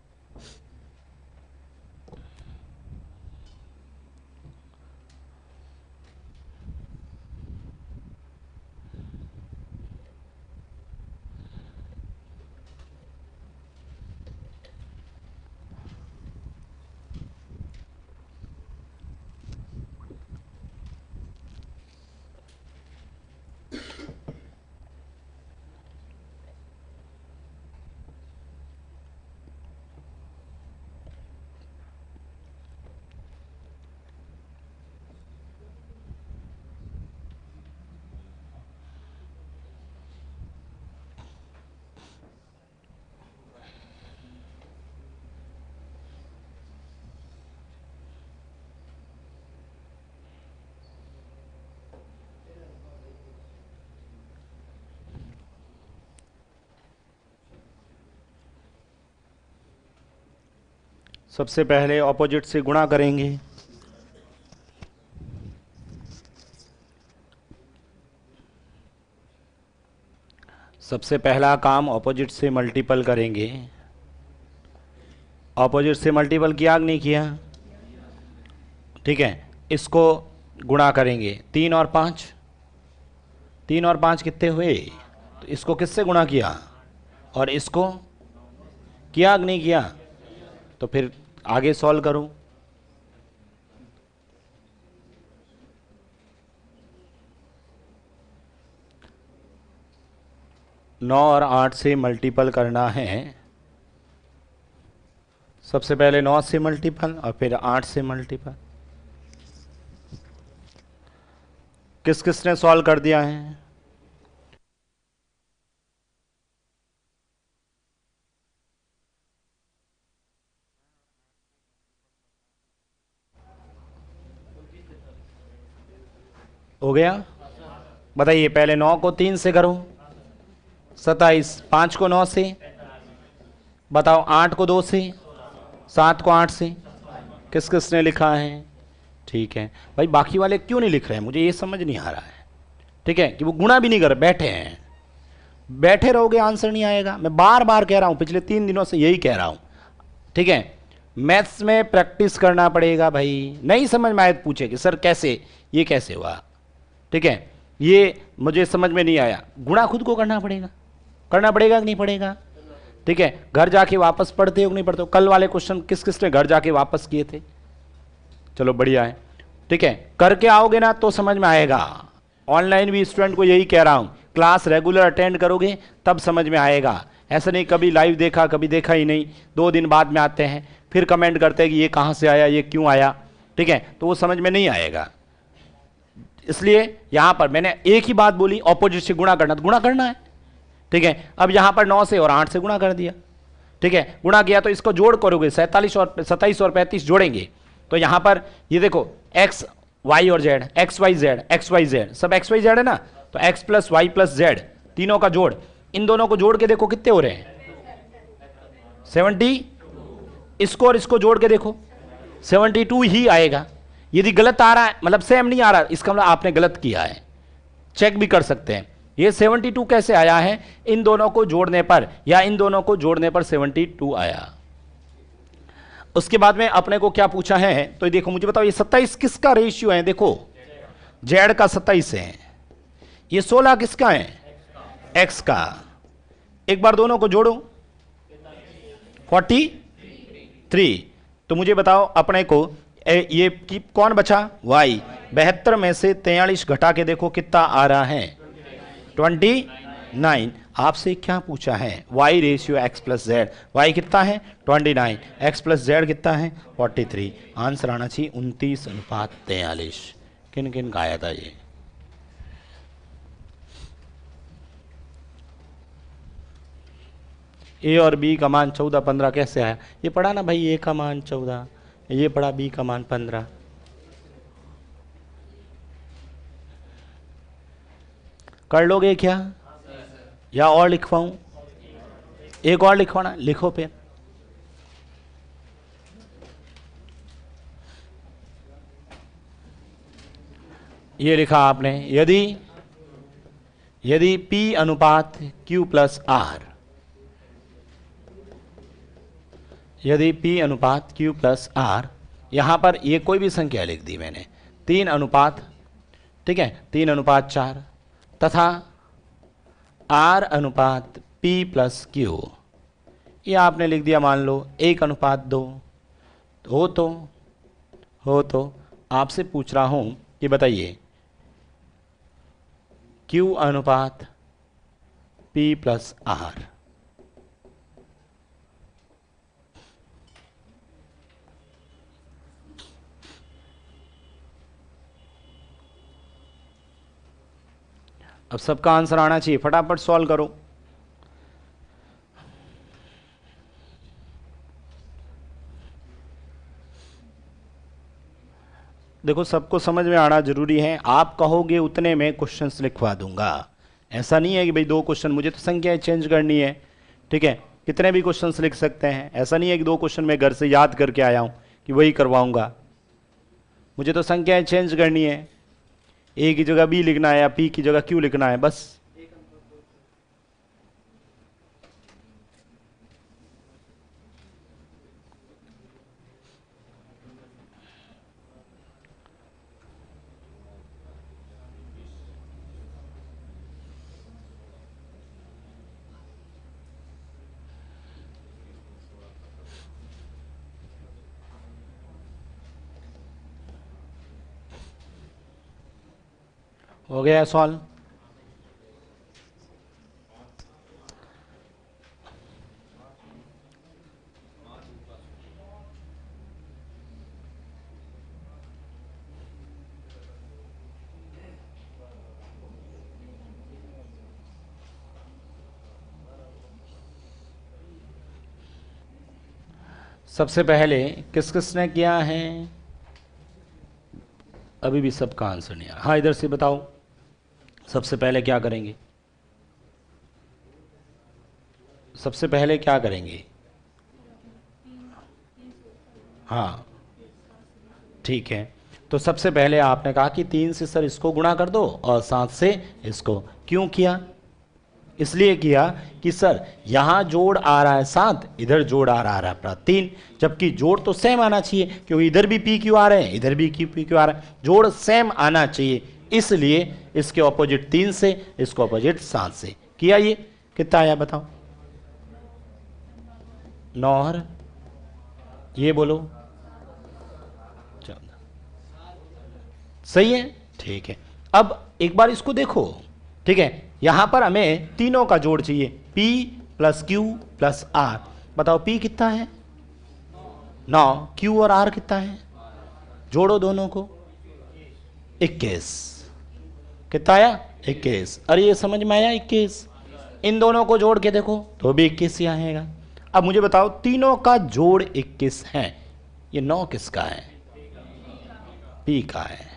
सबसे पहले ऑपोजिट से गुणा करेंगे। सबसे पहला काम ऑपोजिट से मल्टीपल करेंगे। ऑपोजिट से मल्टीपल किया कि नहीं किया? ठीक है, इसको गुणा करेंगे। 3 और 5, 3 और 5 कितने हुए? तो इसको किससे गुणा किया और इसको किया कि नहीं किया? तो फिर आगे सॉल्व करूं। नौ और 8 से मल्टीपल करना है। सबसे पहले 9 से मल्टीपल और फिर 8 से मल्टीपल। किस किसने सॉल्व कर दिया है? हो गया? बताइए, पहले 9 को 3 से करो 27, 5 को 9 से, बताओ 8 को 2 से, 7 को 8 से। किस किसने लिखा है? ठीक है भाई, बाकी वाले क्यों नहीं लिख रहे हैं? मुझे ये समझ नहीं आ रहा है। ठीक है, कि वो गुणा भी नहीं कर, बैठे हैं। बैठे रहोगे आंसर नहीं आएगा। मैं बार बार कह रहा हूं, पिछले 3 दिनों से यही कह रहा हूं। ठीक है, मैथ्स में प्रैक्टिस करना पड़ेगा भाई। नहीं समझ में आए तो पूछे कि सर कैसे, ये कैसे हुआ? ठीक है, ये मुझे समझ में नहीं आया। गुणा खुद को करना पड़ेगा। करना पड़ेगा कि नहीं पड़ेगा? ठीक है, घर जाके वापस पढ़ते हो कि नहीं पढ़ते हो? कल वाले क्वेश्चन किस किसने घर जाके वापस किए थे? चलो बढ़िया है। ठीक है, करके आओगे ना तो समझ में आएगा। ऑनलाइन भी स्टूडेंट को यही कह रहा हूं, क्लास रेगुलर अटेंड करोगे तब समझ में आएगा। ऐसा नहीं कभी लाइव देखा कभी देखा ही नहीं, 2 दिन बाद में आते हैं फिर कमेंट करते हैं कि ये कहां से आया, ये क्यों आया। ठीक है, तो वो समझ में नहीं आएगा। इसलिए यहां पर मैंने एक ही बात बोली, ऑपोजिट से गुणा करना, तो गुणा करना है। ठीक है, अब यहां पर 9 से और 8 से गुणा कर दिया। ठीक है, गुणा किया तो इसको जोड़ करोगे, 27 और 27 और 35 जोड़ेंगे तो यहां पर ये देखो एक्स वाई और जेड, एक्स वाई जेड, सब एक्स वाई जेड है ना, तो X plus Y plus Z तीनों का जोड़, इन दोनों को जोड़ के देखो कितने हो रहे हैं? 70। इसको और इसको जोड़ के देखो 72 ही आएगा। यदि गलत आ रहा है, मतलब सेम नहीं आ रहा, इसका मतलब आपने गलत किया है। चेक भी कर सकते हैं ये 72 कैसे आया है, इन दोनों को जोड़ने पर या इन दोनों को जोड़ने पर 72 आया। उसके बाद में अपने को क्या पूछा है, तो देखो मुझे बताओ, ये 27 किसका रेशियो है? देखो जेड का 27 है, ये 16 किसका है? एक्स का। एक बार दोनों को जोड़ो 43। तो मुझे बताओ अपने को ये कौन बचा? वाई। 72 में से 43 घटा के देखो कितना आ रहा है? 29। आपसे क्या पूछा है? Y ratio X plus Z, Y कितना है? 29, एक्स प्लस जेड कितना है? 43। आंसर आना चाहिए 29:43। किन किन का आया था ये? ए और बी का मान 14, 15 कैसे आया? ये पढ़ा ना भाई, ए का मान 14, ये पढ़ा बी का मान 15। कर लोगे क्या या और लिखवाऊं? एक और लिखवाना, लिखो फिर। ये लिखा आपने, यदि P अनुपात Q प्लस आर, यदि P अनुपात Q प्लस आर, यहां पर ये कोई भी संख्या लिख दी मैंने, 3 अनुपात, ठीक है, 3:4 तथा R अनुपात P प्लस Q, ये आपने लिख दिया मान लो 1:2 हो तो आपसे पूछ रहा हूं कि बताइए Q अनुपात P प्लस R, अब सबका आंसर आना चाहिए, फटाफट सॉल्व करो। देखो सबको समझ में आना जरूरी है, आप कहोगे उतने में क्वेश्चंस लिखवा दूंगा। ऐसा नहीं है कि भाई 2 क्वेश्चन, मुझे तो संख्याएं चेंज करनी है। ठीक है, कितने भी क्वेश्चंस लिख सकते हैं, ऐसा नहीं है कि 2 क्वेश्चन मैं घर से याद करके आया हूं कि वही करवाऊंगा। मुझे तो संख्याएं चेंज करनी है, ए की जगह बी लिखना है या पी की जगह क्यू लिखना है, बस। हो गया सॉल्व। सबसे पहले किस किस ने किया है? अभी भी सबका आंसर नहीं आ रहा। हाँ, इधर से बताओ, सबसे पहले क्या करेंगे? सबसे पहले क्या करेंगे? हाँ, ठीक है। तो सबसे पहले आपने कहा कि 3 से सर इसको गुणा कर दो और 7 से इसको। क्यों किया? इसलिए किया कि सर यहां जोड़ आ रहा है 7, इधर जोड़ आ रहा है 3, जबकि जोड़ तो सेम आना चाहिए, क्योंकि इधर भी पी क्यू आ रहे हैं, इधर भी पी क्यू आ रहा है, जोड़ सेम आना चाहिए। इसलिए इसके ऑपोजिट 3 से, इसको ऑपोजिट 7 से किया। ये कितना आया बताओ? 9। ये बोलो। सही है, ठीक है। अब एक बार इसको देखो, ठीक है। यहां पर हमें तीनों का जोड़ चाहिए, P plus Q plus R. बताओ P कितना है? 9। Q और R कितना है? जोड़ो दोनों को, 21। कितना आया? 21। अरे ये समझ में आया? 21। इन दोनों को जोड़ के देखो तो भी 21 ही आएगा। अब मुझे बताओ, तीनों का जोड़ 21 है, ये 9 किसका है? P का है।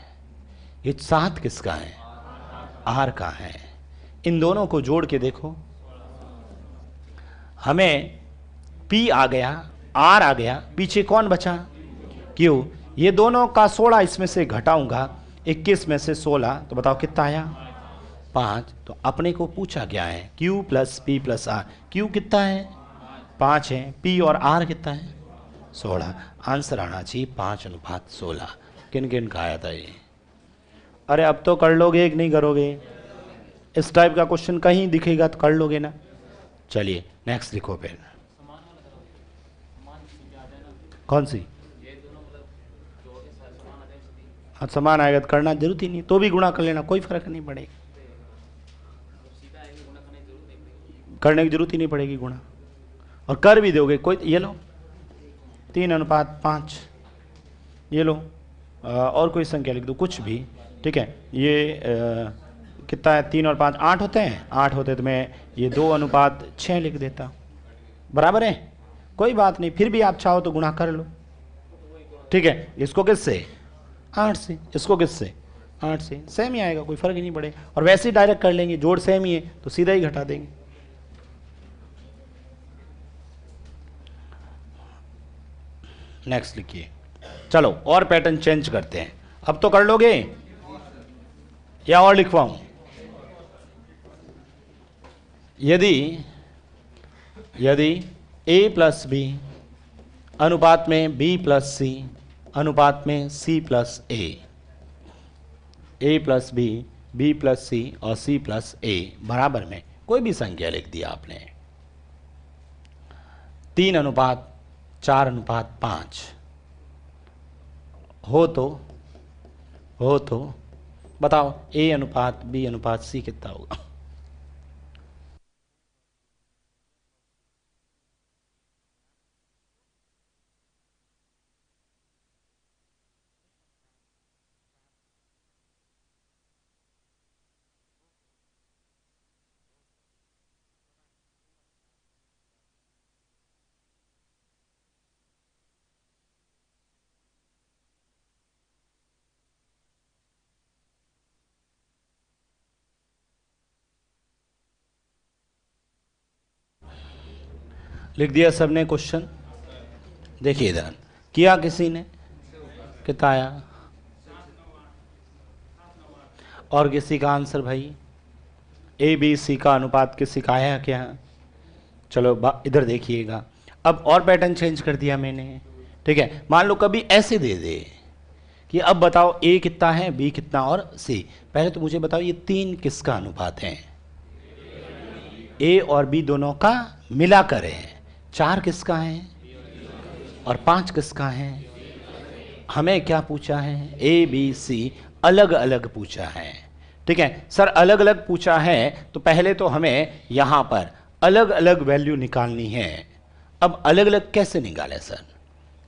ये 7 किसका है? आर का है। इन दोनों को जोड़ के देखो, हमें पी आ गया, आर आ गया, पीछे कौन बचा? क्यू। ये दोनों का 16 इसमें से घटाऊंगा, 21 में से 16, तो बताओ कितना आया? 5। तो अपने को पूछा क्या है? Q plus P plus R. Q कितना है? 5 है। पी और आर कितना है? 16। आंसर आना चाहिए 5:16। किन किन का आया था ये? अरे अब तो कर लोगे कि नहीं करोगे? इस टाइप का क्वेश्चन कहीं दिखेगा तो कर लोगे ना। चलिए नेक्स्ट लिखो फिर। कौन सी? हाँ, समान आएगा तो करना जरूरत ही नहीं, तो भी गुणा कर लेना, कोई फर्क नहीं पड़ेगा, करने की जरूरत ही नहीं पड़ेगी गुणा। और कर भी दोगे कोई, ये लो 3:5। ये लो और कोई संख्या लिख दो, कुछ भी, ठीक है। ये कितना है? 3 और 5 8 होते हैं, 8 होते तो मैं ये 2:6 लिख देता, बराबर है। कोई बात नहीं, फिर भी आप चाहो तो गुणा कर लो, ठीक है। इसको किससे? 8 से। इसको किससे? 8 से। सेम ही आएगा, कोई फर्क ही नहीं पड़ेगा। और वैसे ही डायरेक्ट कर लेंगे, जोड़ सेम ही है तो सीधा ही घटा देंगे। नेक्स्ट लिखिए। चलो और पैटर्न चेंज करते हैं। अब तो कर लोगे या और लिखवाऊं? यदि यदि a प्लस बी अनुपात में b प्लस सी अनुपात में c प्लस ए प्लस बी प्लस सी और c प्लस ए बराबर में, कोई भी संख्या लिख दिया आपने, 3:4:5 हो तो बताओ a अनुपात b अनुपात c कितना होगा? लिख दिया सबने क्वेश्चन? देखिए इधर किया किसी ने, कितना आया? और किसी का आंसर भाई? ए बी सी का अनुपात किसी का आया क्या? चलो इधर देखिएगा, अब और पैटर्न चेंज कर दिया मैंने, ठीक है। मान लो कभी ऐसे दे दे कि अब बताओ ए कितना है, बी कितना और सी। पहले तो मुझे बताओ ये तीन किसका अनुपात है? ए और बी दोनों का मिलाकर है। चार किसका है और पांच किसका है? हमें क्या पूछा है? ए बी सी अलग अलग पूछा है, ठीक है सर। अलग अलग पूछा है तो पहले तो हमें यहां पर अलग अलग वैल्यू निकालनी है। अब अलग अलग कैसे निकालें सर?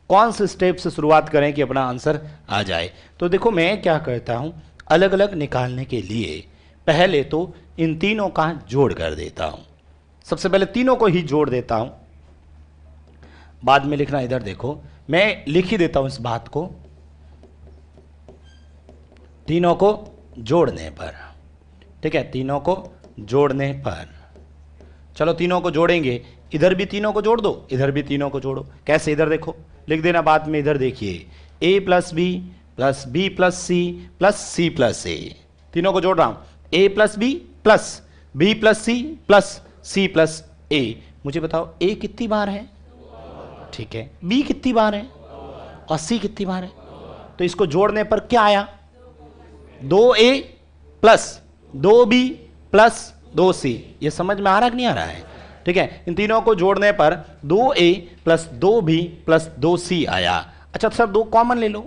कौन से स्टेप से शुरुआत करें कि अपना आंसर आ जाए? तो देखो मैं क्या करता हूं, अलग अलग निकालने के लिए पहले तो इन तीनों का जोड़ कर देता हूं। सबसे पहले तीनों को ही जोड़ देता हूं, बाद में लिखना। इधर देखो मैं लिख ही देता हूं इस बात को, तीनों को जोड़ने पर, ठीक है, तीनों को जोड़ने पर। चलो तीनों को जोड़ेंगे, इधर भी तीनों को जोड़ दो, इधर भी तीनों को जोड़ो। कैसे? इधर देखो लिख देना बाद में। इधर देखिए a plus B plus C plus A, तीनों को जोड़ रहा हूं। a plus B plus C plus A. मुझे बताओ a कितनी बार है? ठीक है, b कितनी बार है और c कितनी बार है? तो इसको जोड़ने पर क्या आया? 2a plus 2b plus 2c। ये समझ में आ रहा कि नहीं आ रहा है? ठीक है, इन तीनों को जोड़ने पर 2a plus 2b plus 2c आया। अच्छा सर दो कॉमन ले लो,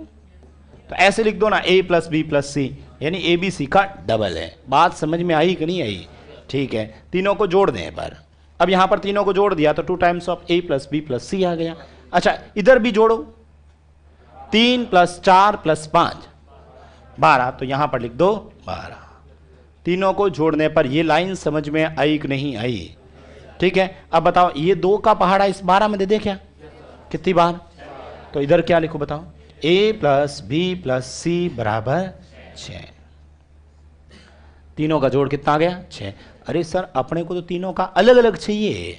तो ऐसे लिख दो ना, a प्लस बी प्लस सी, यानी ए बी सी का डबल है। बात समझ में आई कि नहीं आई? ठीक है, तीनों को जोड़ने पर, अब यहां पर तीनों को जोड़ दिया तो 2 times of a plus B plus C आ गया। अच्छा इधर भी जोड़ो, 3 प्लस 4 प्लस 5 12, तो यहां पर लिख दो 12। तीनों को जोड़ने पर ये लाइन समझ में आई कि नहीं आई? ठीक है, अब बताओ ये 2 का पहाड़ा इस 12 में दे दे क्या? कितनी बार? तो इधर क्या लिखो बताओ? a plus B plus C बराबर 6। तीनों का जोड़ कितना आ गया? 6। अरे सर अपने को तो तीनों का अलग अलग चाहिए,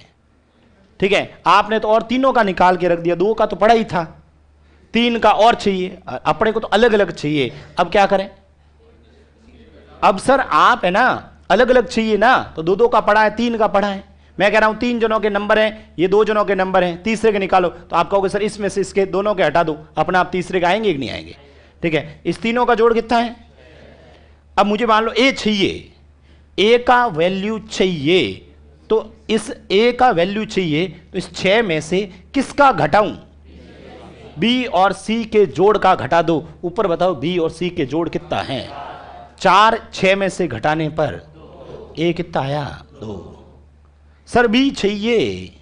ठीक है, आपने तो और तीनों का निकाल के रख दिया, 2 का तो पड़ा ही था, 3 का और चाहिए, अपने को तो अलग अलग चाहिए। अब क्या करें? अब सर आप है ना अलग अलग चाहिए ना, तो 2 का पड़ा है, 3 का पड़ा है। मैं कह रहा हूं 3 जनों के नंबर हैं, ये 2 जनों के नंबर हैं, तीसरे के निकालो। तो आप कहोगे सर इसमें से इसके दोनों के हटा दो, अपना आप तीसरे का आएंगे कि नहीं आएंगे? ठीक है, इस तीनों का जोड़ कितना है? अब मुझे मान लो a चाहिए, a का वैल्यू चाहिए, तो इस a का वैल्यू चाहिए, तो इस 6 में से किसका घटाऊं? b और c के जोड़ का घटा दो। ऊपर बताओ b और c के जोड़ कितना है? 4, 6 में से घटाने पर a कितना आया? 2। सर b चाहिए,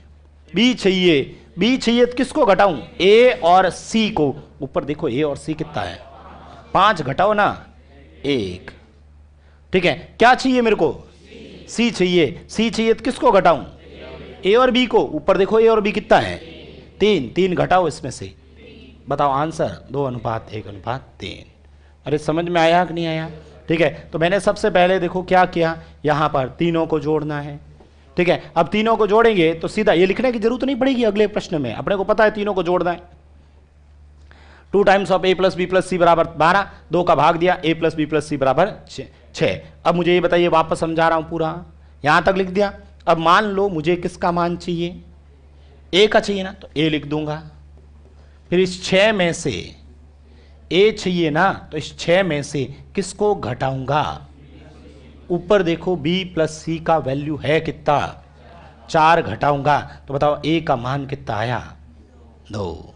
b चाहिए तो किसको घटाऊं? a और c को। ऊपर देखो a और c कितना है? 5 घटाओ ना 1। ठीक है, क्या चाहिए मेरे को? c चाहिए तो किसको घटाऊं? a और b को। ऊपर देखो a और b कितना है? 3 घटाओ इसमें से, बताओ आंसर 2:1:3। अरे समझ में आया कि नहीं आया? ठीक है, तो मैंने सबसे पहले देखो क्या किया, यहां पर तीनों को जोड़ना है। ठीक है, अब तीनों को जोड़ेंगे तो सीधा ये लिखने की जरूरत नहीं पड़ेगी अगले प्रश्न में, अपने को पता है तीनों को जोड़ना है। 2 times of a plus B plus C बराबर 12, 2 का भाग दिया, a plus B plus C बराबर 6। अब मुझे ये बताइए, वापस समझा रहा हूं पूरा, यहां तक लिख दिया। अब मान लो मुझे किसका मान चाहिए? a का चाहिए ना, तो a लिख दूंगा। फिर इस 6 में से a चाहिए ना, तो इस 6 में से किसको घटाऊंगा? ऊपर देखो b प्लस सी का वैल्यू है कितना? 4 घटाऊंगा, तो बताओ a का मान कितना आया? 2।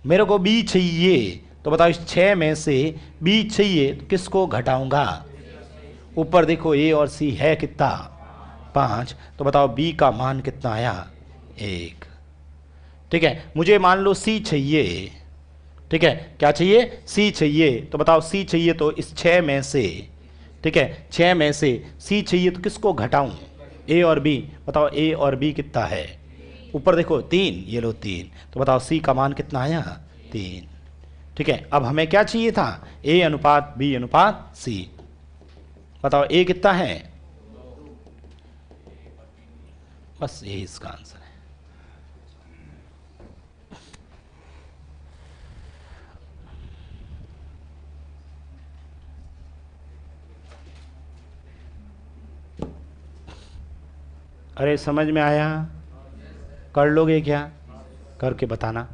मेरे को b चाहिए, तो बताओ इस 6 में से b चाहिए तो किसको घटाऊंगा? ऊपर देखो a और c है कितना? 5, तो बताओ b का मान कितना आया? 1। ठीक है, मुझे मान लो c चाहिए, ठीक है, क्या चाहिए? c चाहिए, तो बताओ c चाहिए तो इस 6 में से, ठीक है, 6 में से c चाहिए तो किसको घटाऊं? a और b। बताओ a और b कितना है? ऊपर देखो 3, ये लो 3, तो बताओ c का मान कितना आया? 3। ठीक है, अब हमें क्या चाहिए था? a अनुपात b अनुपात c। बताओ a कितना है? बस ये इसका आंसर है। अरे समझ में आया? कर लोगे क्या? करके बताना।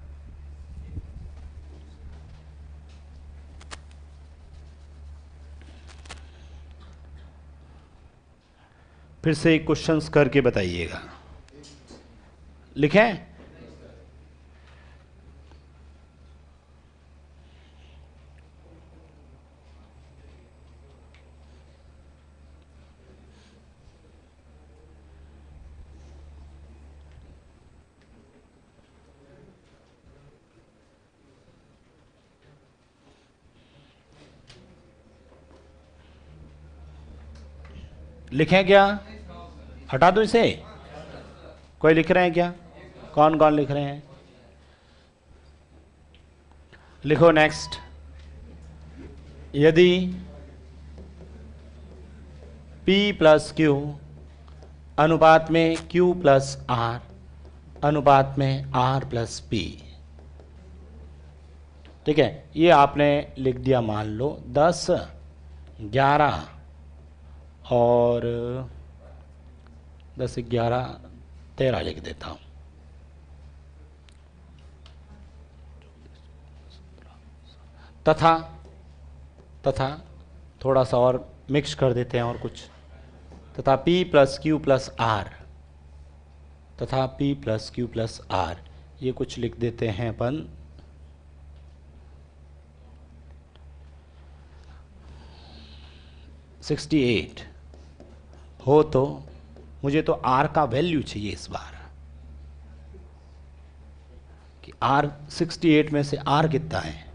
फिर से एक क्वेश्चंस करके बताइएगा। लिखें? लिखें क्या? हटा दो इसे? कोई लिख रहे हैं क्या? कौन कौन लिख रहे हैं? लिखो नेक्स्ट। यदि P प्लस Q अनुपात में Q प्लस R अनुपात में R प्लस P, ठीक है, ये आपने लिख दिया। मान लो 10, 11 और 10, 11, 13 लिख देता हूँ। तथा थोड़ा सा और मिक्स कर देते हैं और कुछ, तथा P plus Q plus R, तथा P plus Q plus R, ये कुछ लिख देते हैं अपन। $68 हो तो मुझे तो R का वैल्यू चाहिए इस बार, कि R 68 में से R कितना है।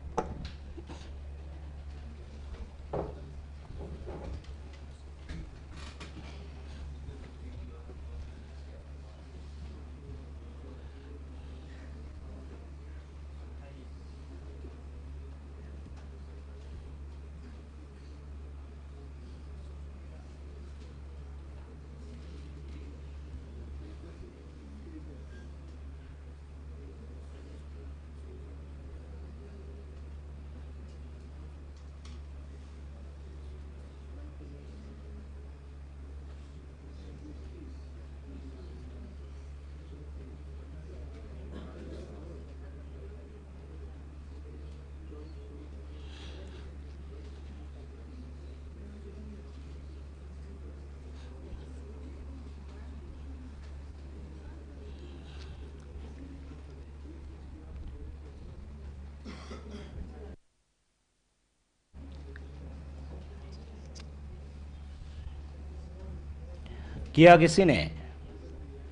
किया किसी ने?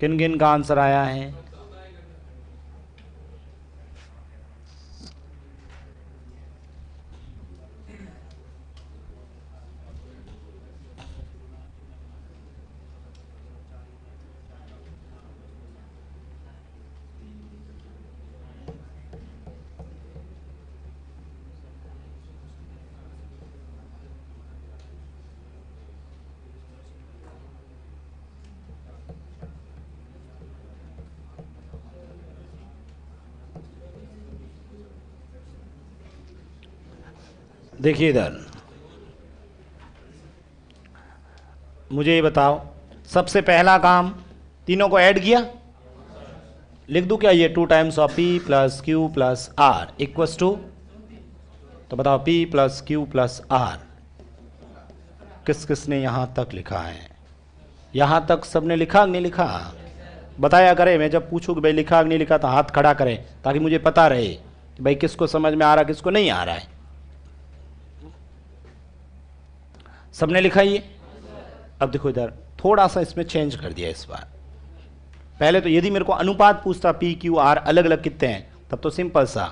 किन किन का आंसर आया है? देखिए इधर, मुझे ये बताओ, सबसे पहला काम तीनों को ऐड किया। लिख दूं क्या ये? 2 times of P plus Q plus R equals to, तो बताओ P plus Q plus R। किस किस ने यहां तक लिखा है? यहां तक सबने लिखा कि नहीं लिखा? बताया करे, मैं जब पूछूं कि भाई लिखा कि नहीं लिखा तो हाथ खड़ा करें, ताकि मुझे पता रहे कि भाई किसको समझ में आ रहा, किसको नहीं आ रहा है। सबने लिखा ये? अब देखो इधर, थोड़ा सा इसमें चेंज कर दिया इस बार। पहले तो यदि मेरे को अनुपात पूछता P Q R अलग अलग कितने हैं, तब तो सिंपल सा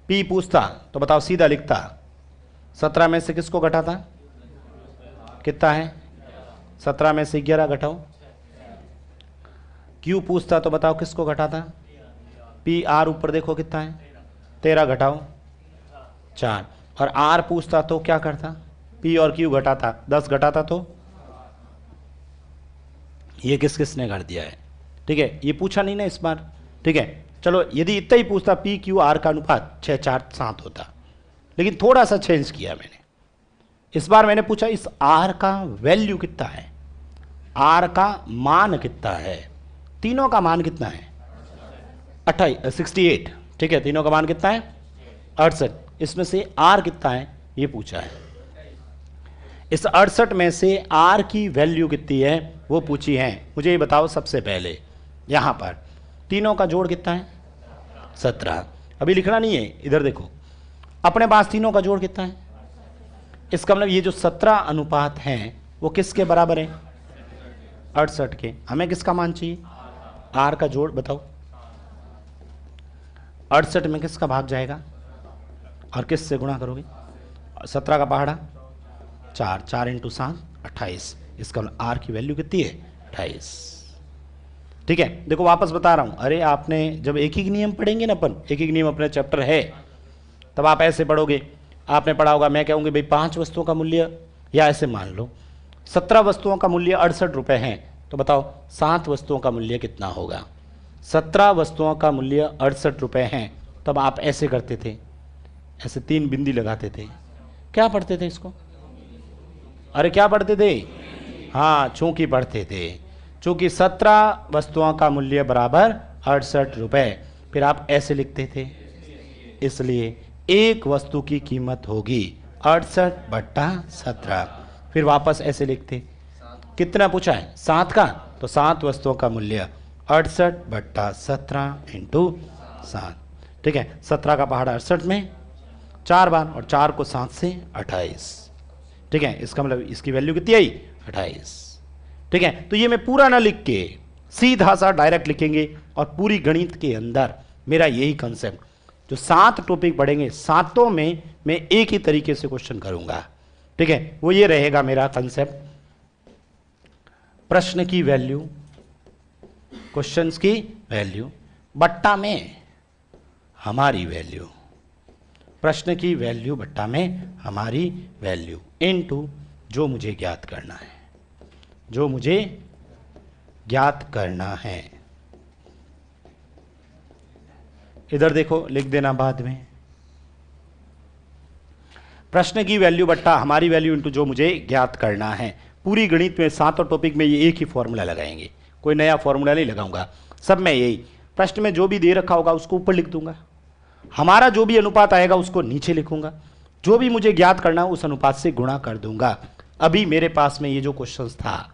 P पूछता तो बताओ सीधा लिखता, 17 में से किसको घटाता? कितना है? 17 में से 11 घटाओ। Q पूछता तो बताओ किसको घटाता? P R ऊपर देखो कितना है, 13 घटाओ 4। और R पूछता तो क्या करता? P और Q घटाता, 10 घटाता तो ये किस किसने कर दिया है? ठीक है, ये पूछा नहीं ना इस बार। ठीक है, चलो यदि इतना ही पूछता P Q R का अनुपात 6 4 7 होता, लेकिन थोड़ा सा चेंज किया मैंने। इस बार मैंने पूछा इस R का वैल्यू कितना है। आर का मान कितना है, तीनों का मान कितना है 68, ठीक है, तीनों का मान कितना है 68, इसमें से आर कितना है ये पूछा है। इस 68 में से आर की वैल्यू कितनी है वो पूछी है। मुझे ये बताओ सबसे पहले यहां पर तीनों का जोड़ कितना है 17, अभी लिखना नहीं है, इधर देखो अपने पास तीनों का जोड़ कितना है, इसका मतलब ये जो 17 अनुपात हैं वो किसके बराबर है 68 के। हमें किसका मान चाहिए आर का जोड़, बताओ 68 में किसका भाग जाएगा और किस से गुणा करोगे, 17 का पहाड़ा 4, 4 इंटू 7 28, इसका मतलब आर की वैल्यू कितनी है 28। ठीक है, देखो वापस बता रहा हूं, अरे आपने जब एक ही नियम पढ़ेंगे ना, अपन एक ही नियम अपने चैप्टर है, तब आप ऐसे पढ़ोगे, आपने पढ़ा होगा, मैं कहूंगी भाई 5 वस्तुओं का मूल्य, या ऐसे मान लो 17 वस्तुओं का मूल्य 68 रुपए है, तो बताओ 7 वस्तुओं का मूल्य कितना होगा। 17 वस्तुओं का मूल्य 68 रुपए है, तब आप ऐसे करते थे, ऐसे 3 बिंदी लगाते थे, क्या पढ़ते थे इसको, अरे क्या पढ़ते थे, हाँ चूंकि पढ़ते थे, चूंकि 17 वस्तुओं का मूल्य बराबर 68 रुपए, फिर आप ऐसे लिखते थे, इसलिए एक वस्तु की कीमत होगी 68/17, फिर वापस ऐसे लिखते, कितना पूछा है 7 का, तो 7 वस्तुओं का मूल्य 68/17 इंटू 7, ठीक है, 17 का पहाड़ा 68 में 4 बार, और 4 को 7 से 28, ठीक है, इसका मतलब इसकी वैल्यू कितनी आई 28, ठीक है। तो ये मैं पूरा ना लिख के सीधा सा डायरेक्ट लिखेंगे, और पूरी गणित के अंदर मेरा यही कंसेप्ट, जो 7 टॉपिक पढ़ेंगे 7 में मैं एक ही तरीके से क्वेश्चन करूंगा, ठीक है, वो ये रहेगा मेरा कंसेप्ट, प्रश्न की वैल्यू, क्वेश्चंस की वैल्यू बट्टा में हमारी वैल्यू, प्रश्न की वैल्यू बट्टा में हमारी वैल्यू इनटू जो मुझे ज्ञात करना है, जो मुझे ज्ञात करना है। इधर देखो लिख देना बाद में, प्रश्न की वैल्यू बट्टा हमारी वैल्यू इनटू जो मुझे ज्ञात करना है। पूरी गणित में 7 टॉपिक में ये एक ही फॉर्मूला लगाएंगे, कोई नया फॉर्मूला नहीं लगाऊंगा, सब में यही, प्रश्न में जो भी दे रखा होगा उसको ऊपर लिख दूंगा, हमारा जो भी अनुपात आएगा उसको नीचे लिखूंगा, जो भी मुझे ज्ञात करना है उस अनुपात से गुणा कर दूंगा। अभी मेरे पास में ये जो क्वेश्चंस था,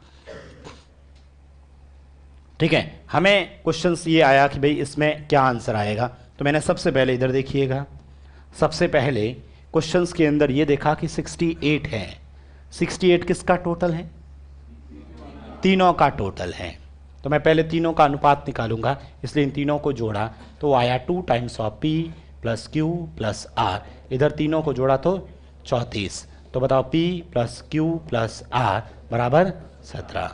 ठीक है, हमें क्वेश्चंस ये आया कि भाई इसमें क्या आंसर आएगा, तो मैंने सबसे पहले इधर देखिएगा, सबसे पहले क्वेश्चंस के अंदर ये देखा कि 68 है, 68 किसका टोटल है, तीनों का टोटल है, तो मैं पहले तीनों का अनुपात निकालूंगा, इसलिए इन तीनों को जोड़ा तो आया 2 times of P plus Q plus R, इधर तीनों को जोड़ा तो 34, तो बताओ P plus Q plus R बराबर 17।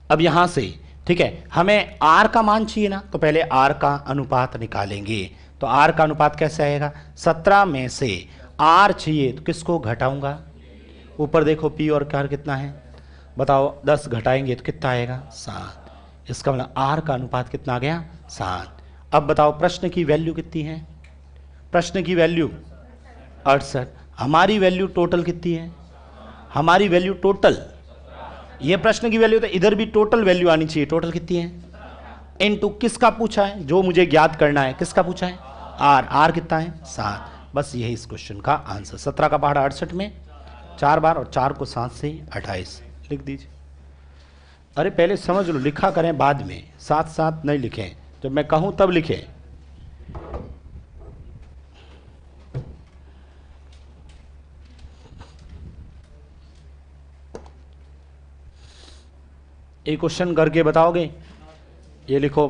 अब यहां से ठीक है, हमें R का मान चाहिए ना, तो पहले R का अनुपात निकालेंगे, तो R का अनुपात कैसे आएगा, 17 में से R चाहिए तो किसको घटाऊंगा, ऊपर देखो P और R कितना है, बताओ 10 घटाएंगे तो कितना आएगा 7, इसका मतलब R का अनुपात कितना आ गया 7। अब बताओ प्रश्न की वैल्यू कितनी है, प्रश्न की वैल्यू 68, हमारी वैल्यू टोटल कितनी है, हमारी वैल्यू टोटल, ये प्रश्न की वैल्यू, तो इधर भी टोटल वैल्यू आनी चाहिए, टोटल कितनी है इनटू किसका पूछा है, जो मुझे ज्ञात करना है, किसका पूछा है R, R कितना है 7, बस यही इस क्वेश्चन का आंसर। 17 का पहाड़ा 68 में 4 बार, और 4 को 7 से 28 लिख दीजिए। अरे पहले समझ लो, लिखा करें बाद में, साथ साथ नहीं लिखें, जब मैं कहूं तब लिखें। एक क्वेश्चन करके बताओगे, ये लिखो,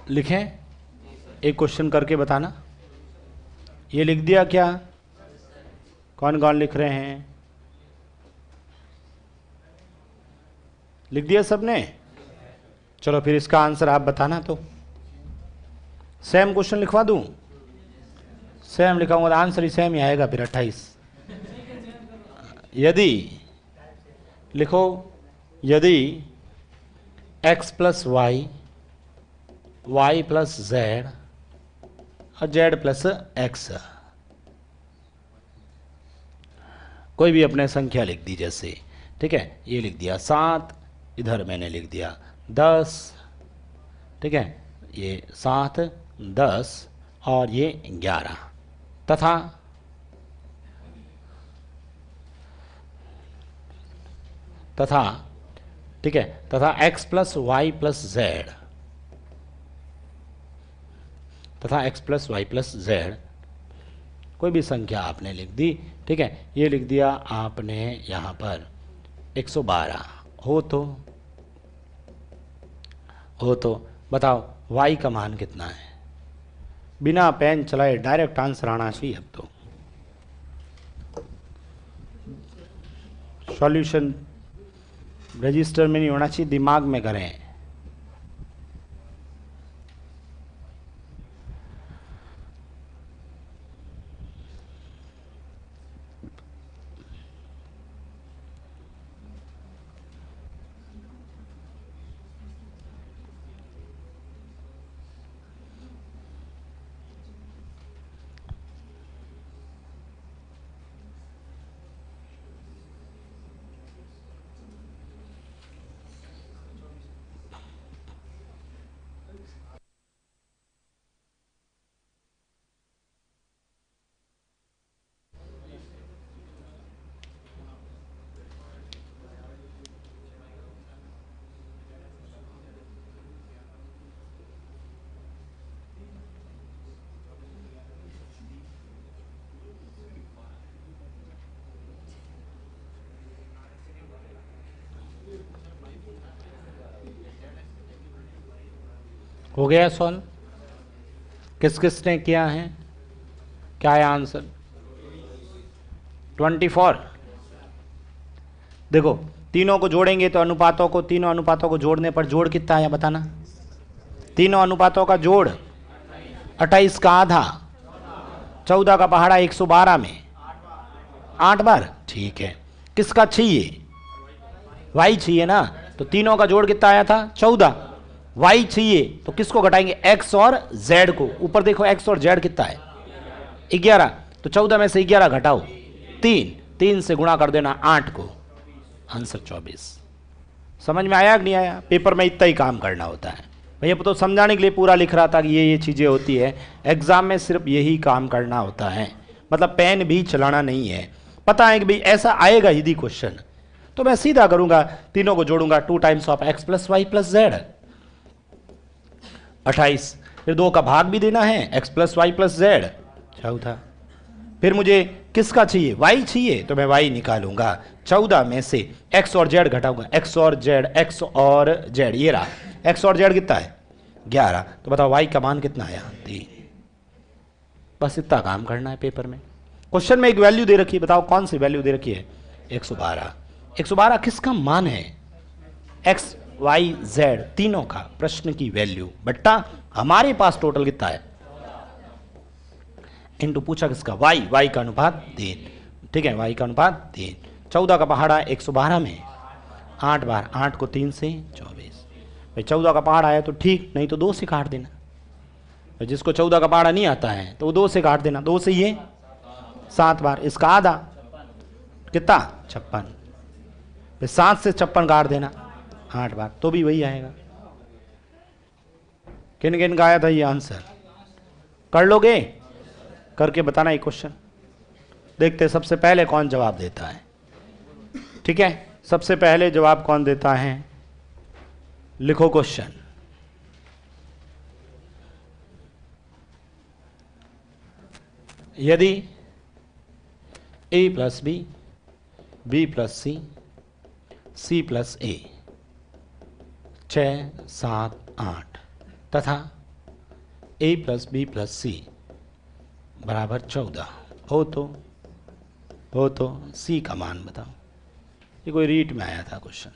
लिखें, एक क्वेश्चन करके बताना। ये लिख दिया क्या? कौन कौन लिख रहे हैं? लिख दिया सबने? चलो फिर इसका आंसर आप बताना। तो सेम क्वेश्चन लिखवा दूं? सेम लिखाऊंगा तो आंसर ही सेम ही आएगा फिर 28। यदि लिखो, यदि x plus Y, Y plus Z और जेड प्लस एक्स, कोई भी अपने संख्या लिख दी जैसे, ठीक है, ये लिख दिया 7, इधर मैंने लिख दिया 10, ठीक है, ये 7, 10 और ये 11, तथा ठीक है, तथा x plus Y plus Z, तथा x plus Y plus Z, कोई भी संख्या आपने लिख दी, ठीक है, ये लिख दिया आपने यहां पर 112 हो तो बताओ y का मान कितना है? बिना पेन चलाए डायरेक्ट आंसर आना चाहिए। अब तो सॉल्यूशन रजिस्टर में नहीं होना चाहिए, दिमाग में करें। हो गया सॉल्व? किस किसने किया है? क्या है आंसर? 24। देखो तीनों को जोड़ेंगे तो अनुपातों को, तीनों अनुपातों को जोड़ने पर जोड़ कितना आया बताना? तीनों अनुपातों का जोड़ 28 का आधा 14 का पहाड़ा 112 में 8 बार, ठीक है। किसका चाहिए? वाई चाहिए ना, तो तीनों का जोड़ कितना आया था? 14। वाई चाहिए तो किसको घटाएंगे? एक्स और जेड को। ऊपर देखो एक्स और जेड कितना है? 11। तो 14 में से 11 घटाओ 3 से गुणा कर देना 8 को, आंसर 24। समझ में आया कि नहीं आया? पेपर में इतना ही काम करना होता है भैया, तो समझाने के लिए पूरा लिख रहा था कि ये चीजें होती है। एग्जाम में सिर्फ यही काम करना होता है, मतलब पेन भी चलाना नहीं है। पता है कि भाई ऐसा आएगा यदि क्वेश्चन, तो मैं सीधा करूंगा, तीनों को जोड़ूंगा 2 times of X plus Y plus Z 28, फिर 2 का भाग भी देना है, X plus Y plus Z 14। फिर मुझे किसका चाहिए? वाई चाहिए, तो मैं वाई निकालूंगा 14 में से एक्स और जेड घटाऊंगा, एक्स और जेड, एक्स और जेड, ये रहा एक्स और जेड कितना है? 11। तो बताओ वाई का मान कितना आया? 3। बस इतना काम करना है पेपर में। क्वेश्चन में एक वैल्यू दे रखी है, बताओ कौन सी वैल्यू दे रखी है? 112। 112 किसका मान है? एक्स वाई जेड तीनों का प्रश्न की वैल्यू बट्टा हमारे पास टोटल कितना है, इनटू पूछा किसका? वाई। वाई का अनुपात 3, ठीक है, वाई का अनुपात 3। 14 का पहाड़ा 112 में 8 बार, 8 को 3 से 24। भाई 14 का पहाड़ा आया तो ठीक, नहीं तो 2 से काट देना। जिसको 14 का पहाड़ा नहीं आता है तो वो 2 से काट देना, 2 से ये 7 बार, इसका आधा कितना? 56। फिर 7 से 56 काट देना 8 बार, तो भी वही आएगा। किन किन का आया था ये आंसर? कर लोगे? करके बताना ये क्वेश्चन। देखते सबसे पहले कौन जवाब देता है, ठीक है। सबसे पहले जवाब कौन देता है? लिखो क्वेश्चन। यदि a plus B plus C plus A 6, 7, 8 तथा A plus B plus C बराबर 14 हो तो सी का मान बताओ। ये कोई रीट में आया था क्वेश्चन।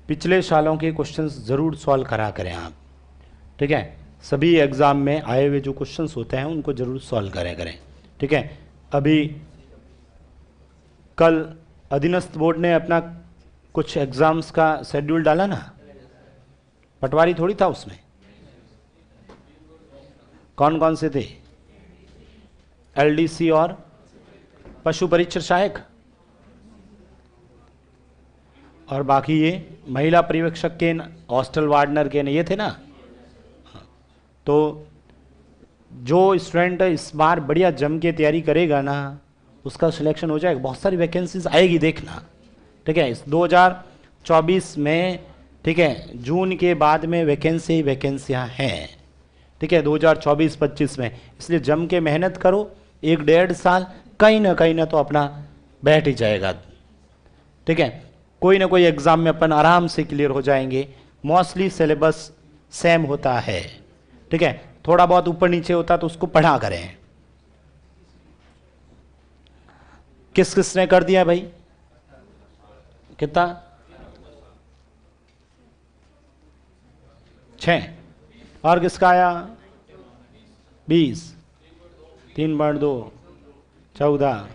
पिछले सालों के क्वेश्चंस ज़रूर सॉल्व करा करें आप, ठीक है। सभी एग्ज़ाम में आए हुए जो क्वेश्चंस होते हैं उनको ज़रूर सॉल्व करें, ठीक है। अभी कल अधीनस्थ बोर्ड ने अपना कुछ एग्ज़ाम्स का शेड्यूल डाला ना, पटवारी थोड़ी था उसमें। कौन कौन से थे? एलडीसी और पशु परीक्षण सहायक, और बाकी ये महिला पर्यवेक्षक के, हॉस्टल वार्डनर के, ये थे ना। तो जो स्टूडेंट इस बार बढ़िया जम के तैयारी करेगा ना, उसका सिलेक्शन हो जाएगा। बहुत सारी वैकेंसीज आएगी, देखना, ठीक है। इस 2024 में, ठीक है, जून के बाद में वैकेंसियाँ हैं, ठीक है, 2024-25 में। इसलिए जम के मेहनत करो, 1-1.5 साल कहीं ना तो अपना बैठ ही जाएगा, ठीक है। कोई ना कोई एग्ज़ाम में अपन आराम से क्लियर हो जाएंगे। मोस्टली सिलेबस सेम होता है, ठीक है। थोड़ा बहुत ऊपर नीचे होता तो उसको पढ़ा करें। किसने कर दिया भाई? कितना? 6। और किसका आया? 20, 3/2, 14।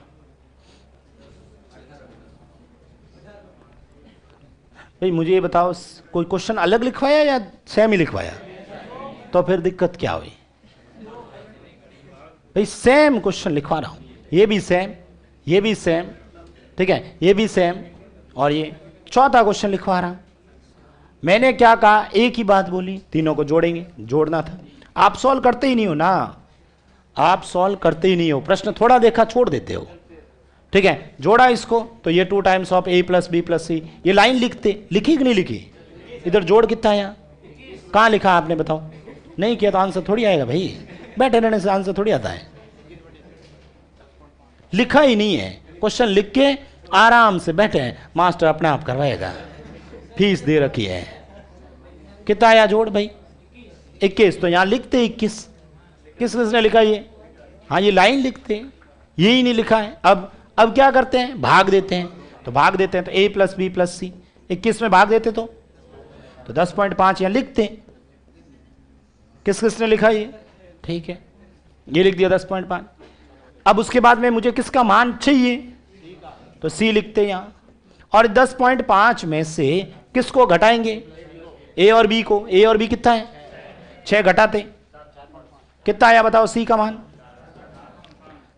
भाई मुझे ये बताओ, कोई क्वेश्चन अलग लिखवाया या सेम ही लिखवाया? तो फिर दिक्कत क्या हुई? भाई सेम क्वेश्चन लिखवा रहा हूं, ये भी सेम, ये भी सेम, ठीक है, ये भी सेम, और ये चौथा क्वेश्चन लिखवा रहा हूं। मैंने क्या कहा? एक ही बात बोली, तीनों को जोड़ेंगे, जोड़ना था। आप सॉल्व करते ही नहीं हो ना, आप सॉल्व करते ही नहीं हो। प्रश्न थोड़ा देखा छोड़ देते हो, ठीक है। जोड़ा इसको तो ये 2 times of a plus B plus C, ये लाइन लिखी कि नहीं लिखी? इधर जोड़ कितना आया? कहाँ लिखा आपने बताओ? नहीं किया तो आंसर थोड़ी आएगा भाई, बैठे रहने से आंसर थोड़ी आता है। लिखा ही नहीं है, क्वेश्चन लिख के आराम से बैठे हैं, मास्टर अपने आप करवाएगा, फीस दे रखी है। कितना आया जोड़ भाई? 21। तो यहां लिखते 21, किसने लिखा ये? हाँ, ये लाइन लिखते, यही नहीं लिखा है। अब क्या करते हैं? भाग देते हैं। तो भाग देते हैं तो a प्लस बी प्लस सी, 21 में भाग देते तो 10.5 यहां लिखते। किसने लिखा ये? ठीक है, ये लिख दिया 10.5। अब उसके बाद में मुझे किसका मान चाहिए? तो c लिखते यहां, और 10.5 में से किसको घटाएंगे? a और b को। a और b कितना है? 6 घटाते कितना आया बताओ? c का मान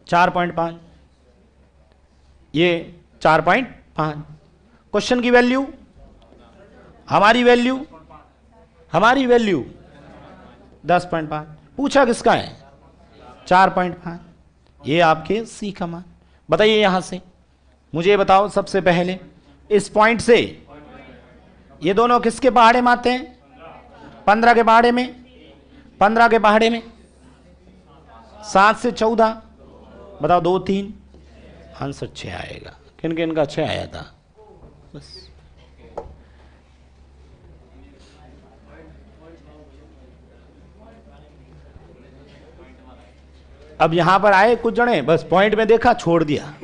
4.5, ये 4.5। क्वेश्चन की वैल्यू, हमारी वैल्यू 10.5। पूछा किसका है? 4.5। ये आपके सी का मान। बताइए यहां से मुझे बताओ, सबसे पहले इस पॉइंट से ये दोनों किसके पहाड़े में आते हैं? 15 के पहाड़े में। 15 के पहाड़े में 7 से 14 बताओ, 2 3, आंसर 6 आएगा। किन किन का 6 आया था? बस अब यहां पर आए कुछ जने, बस पॉइंट में देखा छोड़ दिया।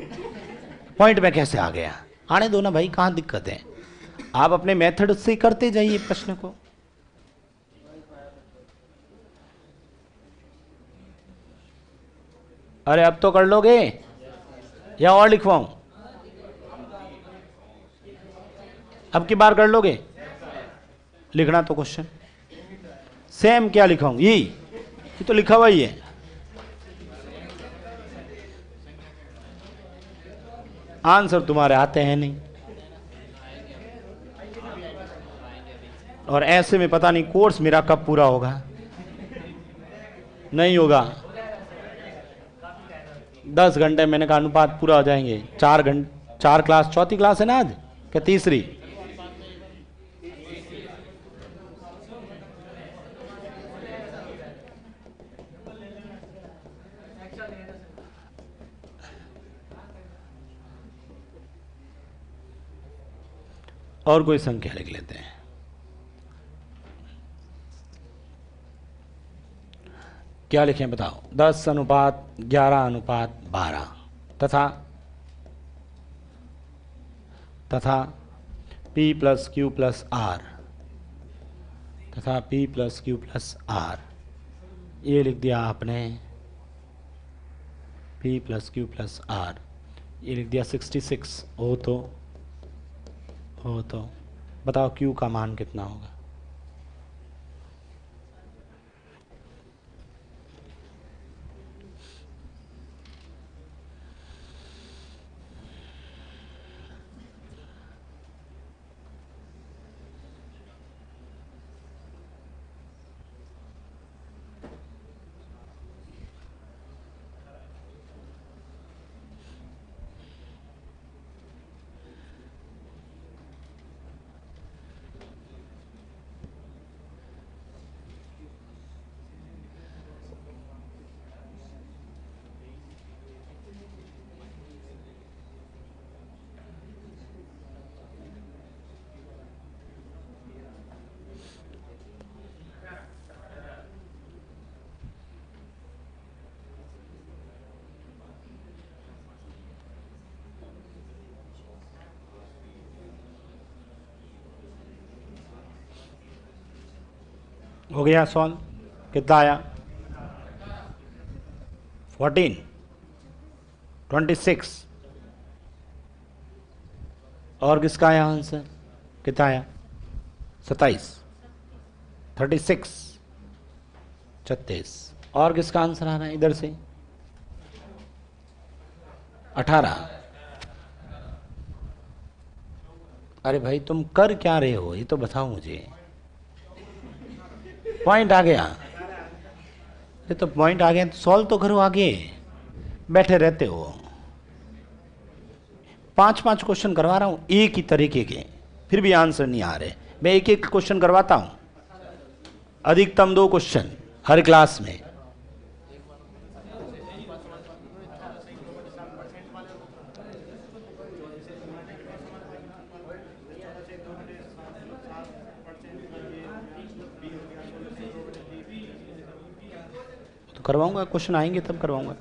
पॉइंट में कैसे आ गया? आने दो ना भाई, कहां दिक्कत है? आप अपने मेथड से करते जाइए प्रश्न को। अरे अब तो कर लोगे या और लिखवाऊं? अब की बार कर लोगे? लिखना तो क्वेश्चन सेम, क्या लिखाऊं? ये तो लिखा हुआ ही है। आंसर तुम्हारे आते हैं नहीं, और ऐसे में पता नहीं कोर्स मेरा कब पूरा होगा। नहीं होगा, 10 घंटे मैंने कहा अनुपात पूरा हो जाएंगे। 4 घंटे, 4 क्लास, चौथी क्लास है ना आज, क्या तीसरी? और कोई संख्या लिख लेते हैं। क्या लिखें बताओ? 10:11:12 तथा P + Q + R ये लिख दिया आपने। P + Q + R ये लिख दिया 66 हो तो बताओ Q का मान कितना होगा? हो गया सॉल्व? कितना आया? 14, 26। और किसका आया आंसर? कितना आया? 27, 36, 36। और किसका आंसर आ रहा है इधर से? 18। अरे भाई तुम कर क्या रहे हो ये तो बताओ मुझे। पॉइंट आ गया? ये तो पॉइंट आ गया तो सॉल्व तो करो, आगे बैठे रहते हो। 5-5 क्वेश्चन करवा रहा हूं एक ही तरीके के, फिर भी आंसर नहीं आ रहे। मैं एक एक क्वेश्चन करवाता हूं, अधिकतम 2 क्वेश्चन हर क्लास में। तो करवाऊंगा, क्वेश्चन आएंगे तब करवाऊंगा।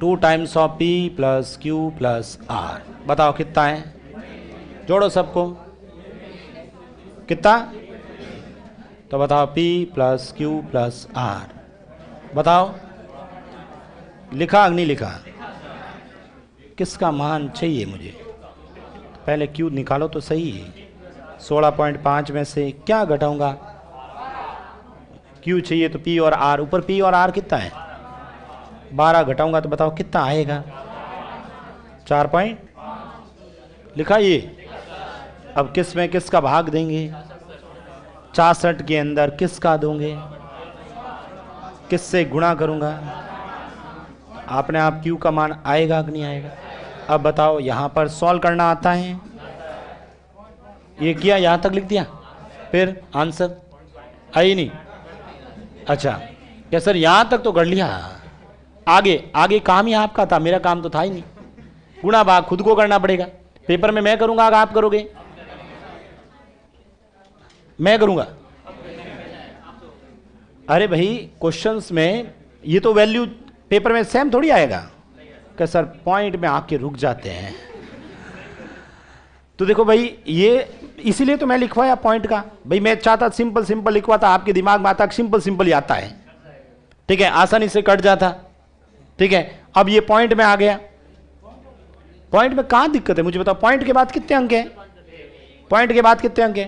Two times of P + Q + R बताओ कितना है? जोड़ो सबको। कितना? तो बताओ P + Q + R बताओ। लिखा नहीं लिखा? किसका मान चाहिए मुझे? पहले Q निकालो तो सही। 16.5 में से क्या घटाऊंगा? Q चाहिए तो P और R, ऊपर P और R कितना है? 12 घटाऊंगा तो बताओ कितना आएगा? 4 पॉइंट लिखा ये। अब किस में किसका भाग देंगे? 66 के अंदर किसका दोगे? किससे गुणा करूंगा? आपने आप Q का मान आएगा कि नहीं आएगा? अब बताओ, यहां पर सॉल्व करना आता है? ये किया, यहां तक लिख दिया, फिर आंसर आई नहीं? अच्छा क्या सर यहां तक तो कर लिया, आगे आगे काम ही आपका था, मेरा काम तो था ही नहीं। गुणा भाग खुद को करना पड़ेगा। पेपर में मैं करूंगा, आप करोगे? मैं करूंगा? अरे भाई क्वेश्चंस में ये तो वैल्यू पेपर में सेम थोड़ी आएगा कि सर पॉइंट में आके रुक जाते हैं। तो देखो भाई, ये इसीलिए तो मैं लिखवाया पॉइंट का। भाई मैं चाहता सिंपल सिंपल लिखवाता, आपके दिमाग में आता सिंपल सिंपल ही आता है, ठीक है, आसानी से कट जाता, ठीक है। अब ये पॉइंट में आ गया। पॉइंट में कहां दिक्कत है मुझे बताओ? पॉइंट के बाद कितने अंक है? पॉइंट के बाद कितने अंक है?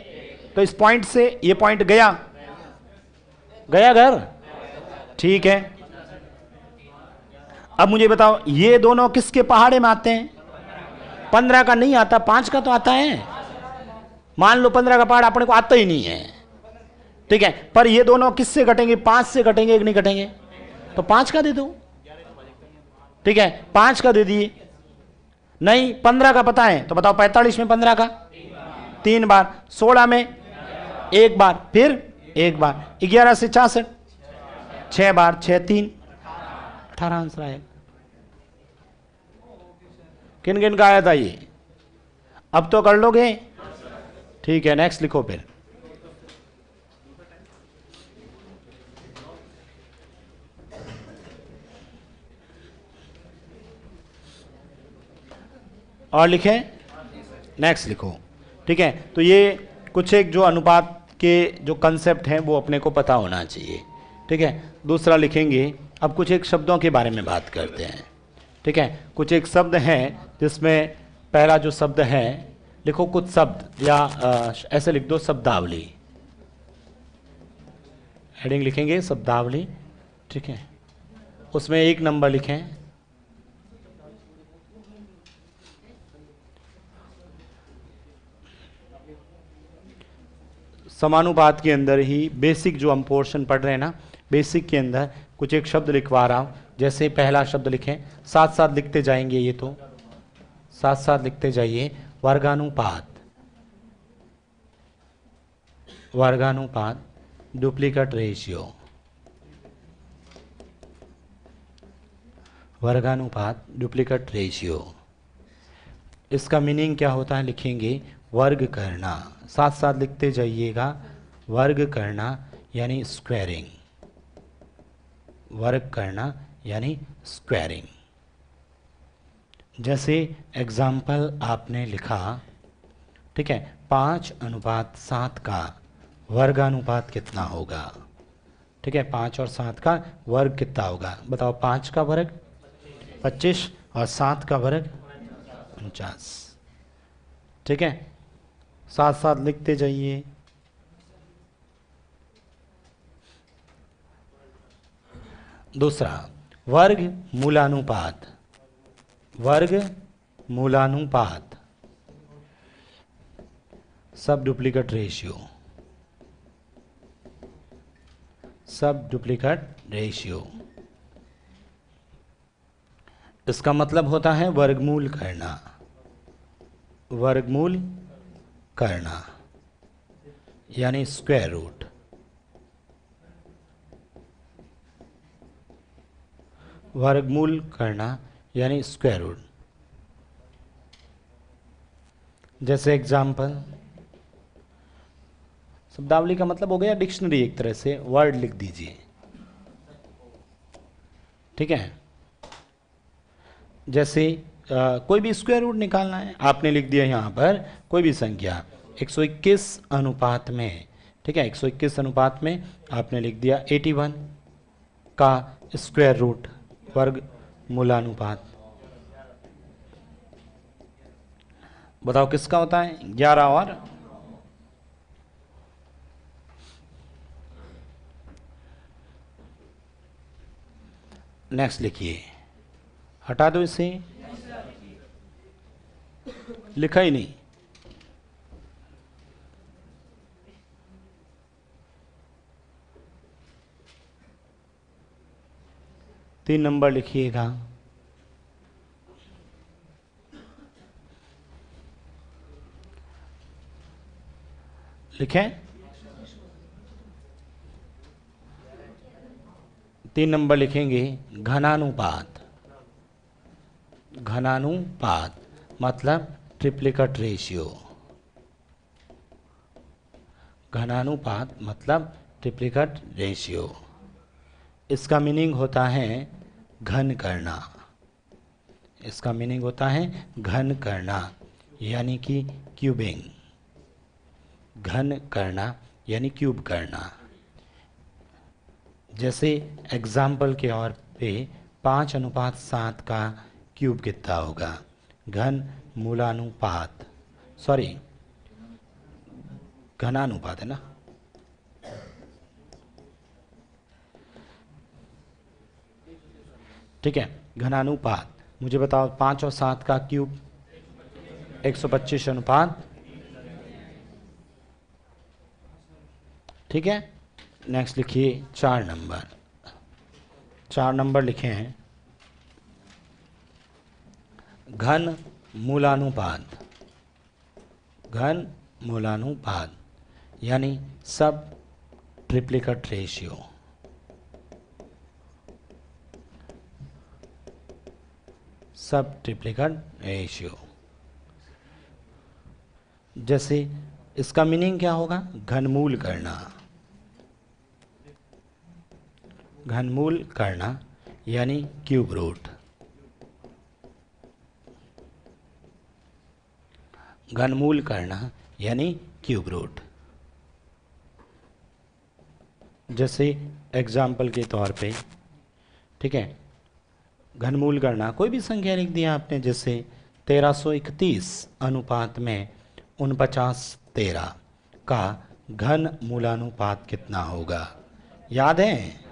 तो इस पॉइंट से ये पॉइंट गया घर, ठीक है। अब मुझे बताओ, ये दोनों किसके पहाड़े में आते हैं? 15 का नहीं आता, 5 का तो आता है। मान लो 15 का पहाड़ अपने को आता ही नहीं है, ठीक है, पर ये दोनों किससे घटेंगे? 5 से घटेंगे कि नहीं घटेंगे? तो 5 का दे दो, ठीक है, 5 का दे दिए। नहीं 15 का पता है तो बताओ 45 में 15 का 3 बार, 16 में 1 बार, फिर 1 बार, 11 से 66, 6 बार 6 3 18 आंसर आएगा। किन किन का आया था ये? अब तो कर लोगे? ठीक है, नेक्स्ट लिखो फिर। और लिखें, नेक्स्ट लिखो। ठीक है, तो ये कुछ एक जो अनुपात के जो कंसेप्ट हैं वो अपने को पता होना चाहिए। ठीक है, दूसरा लिखेंगे, अब कुछ एक शब्दों के बारे में बात करते हैं। ठीक है, कुछ एक शब्द हैं जिसमें पहला जो शब्द है, लिखो कुछ शब्द, या ऐसे लिख दो शब्दावली। हेडिंग लिखेंगे शब्दावली। ठीक है, उसमें 1 नंबर लिखें। समानुपात के अंदर ही बेसिक जो हम पोर्शन पढ़ रहे हैं ना, बेसिक के अंदर कुछ एक शब्द लिखवा रहा हूं। जैसे पहला शब्द लिखें, साथ साथ लिखते जाएंगे, ये तो साथ साथ लिखते जाइए। वर्गानुपात, वर्गानुपात, डुप्लीकेट रेशियो, वर्गानुपात डुप्लीकेट रेशियो। इसका मीनिंग क्या होता है लिखेंगे, वर्ग करना। साथ साथ लिखते जाइएगा, वर्ग करना यानी स्क्वायरिंग, वर्ग करना यानी स्क्वायरिंग। जैसे एग्जाम्पल आपने लिखा, ठीक है, 5:7 का वर्गानुपात कितना होगा? ठीक है, 5 और 7 का वर्ग कितना होगा? बताओ, 5 का वर्ग 25 और 7 का वर्ग 49। ठीक है, साथ साथ लिखते जाइए। दूसरा, वर्ग मूलानुपात, वर्ग मूलानुपात, सब डुप्लीकेट रेशियो, सब डुप्लीकेट रेशियो। इसका मतलब होता है वर्गमूल करना, वर्गमूल करना यानी स्क्वायर रूट। वर्गमूल करना यानी स्क्वायर रूट। जैसे एग्जाम्पल, शब्दावली का मतलब हो गया डिक्शनरी, एक तरह से वर्ड लिख दीजिए। ठीक है, जैसे कोई भी स्क्वायर रूट निकालना है, आपने लिख दिया यहाँ पर कोई भी संख्या 121 अनुपात में। ठीक है, 121 अनुपात में आपने लिख दिया 81 का स्क्वायर रूट, वर्ग मूलानुपात। बताओ किसका होता है? 11 और नेक्स्ट लिखिए, हटा दो इसे, लिखा ही नहीं। तीन नंबर लिखिएगा। लिखें, 3 नंबर लिखेंगे घनानुपात, घनानुपात मतलब ट्रिप्लिकेट रेशियो, घनानुपात मतलब ट्रिप्लिकेट रेशियो। इसका मीनिंग होता है घन करना, इसका मीनिंग होता है घन करना यानी कि क्यूबिंग, घन करना यानी क्यूब करना। जैसे एग्जाम्पल के और पे 5:7 का क्यूब कितना होगा? घन मूलानुपात, सॉरी घनानुपात है ना, ठीक है, घनानुपात। मुझे बताओ 5 और 7 का क्यूब 125 अनुपात। ठीक है, नेक्स्ट लिखिए 4 नंबर, 4 नंबर लिखे हैं घन मूलानुपात, घन मूलानुपात यानी सब ट्रिप्लिकेट रेशियो, सब ट्रिप्लिकेट रेशियो। जैसे इसका मीनिंग क्या होगा? घनमूल करना, घनमूल करना यानी क्यूब रूट। घनमूल करना यानी क्यूब रूट। जैसे एग्जाम्पल के तौर पे, ठीक है, घनमूल करना, कोई भी संख्या लिख दिया आपने, जैसे 1331 अनुपात में 49:13 का घन मूलानुपात कितना होगा? याद है?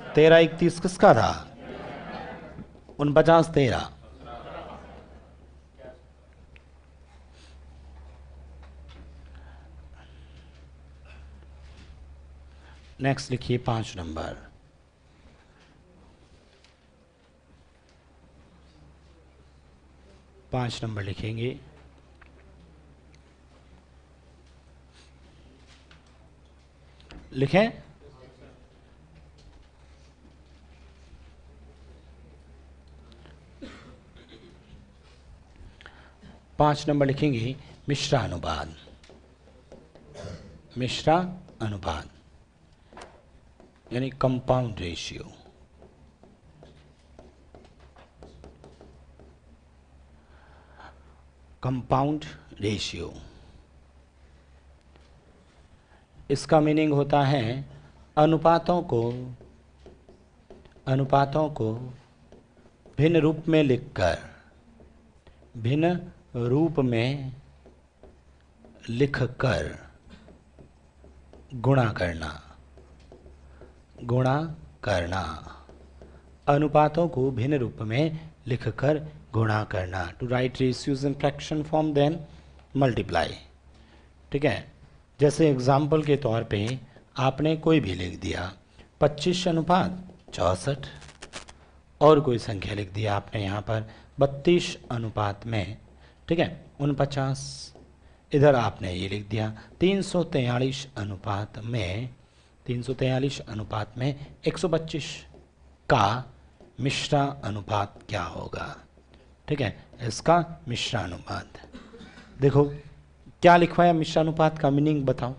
1331 किसका था? 49:13। नेक्स्ट लिखिए 5 नंबर। पाँच नंबर लिखेंगे। लिखें? पाँच नंबर लिखेंगे मिश्रा अनुपात। मिश्रा अनुपात यानी कंपाउंड रेशियो। कंपाउंड रेशियो, इसका मीनिंग होता है अनुपातों को भिन्न रूप में लिखकर, भिन्न रूप में लिखकर गुणा करना। गुणा करना, अनुपातों को भिन्न रूप में लिखकर गुणा करना। To write ratios in fraction form then multiply. ठीक है, जैसे एग्जाम्पल के तौर पे आपने कोई भी लिख दिया 25:64, और कोई संख्या लिख दिया आपने यहाँ पर 32 अनुपात में, ठीक है, 49। इधर आपने ये लिख दिया 343 अनुपात में, 343 अनुपात में 125 का मिश्रा अनुपात क्या होगा? ठीक है, इसका मिश्रा अनुपात। देखो क्या लिखवाया, मिश्रा अनुपात का मीनिंग बताओ।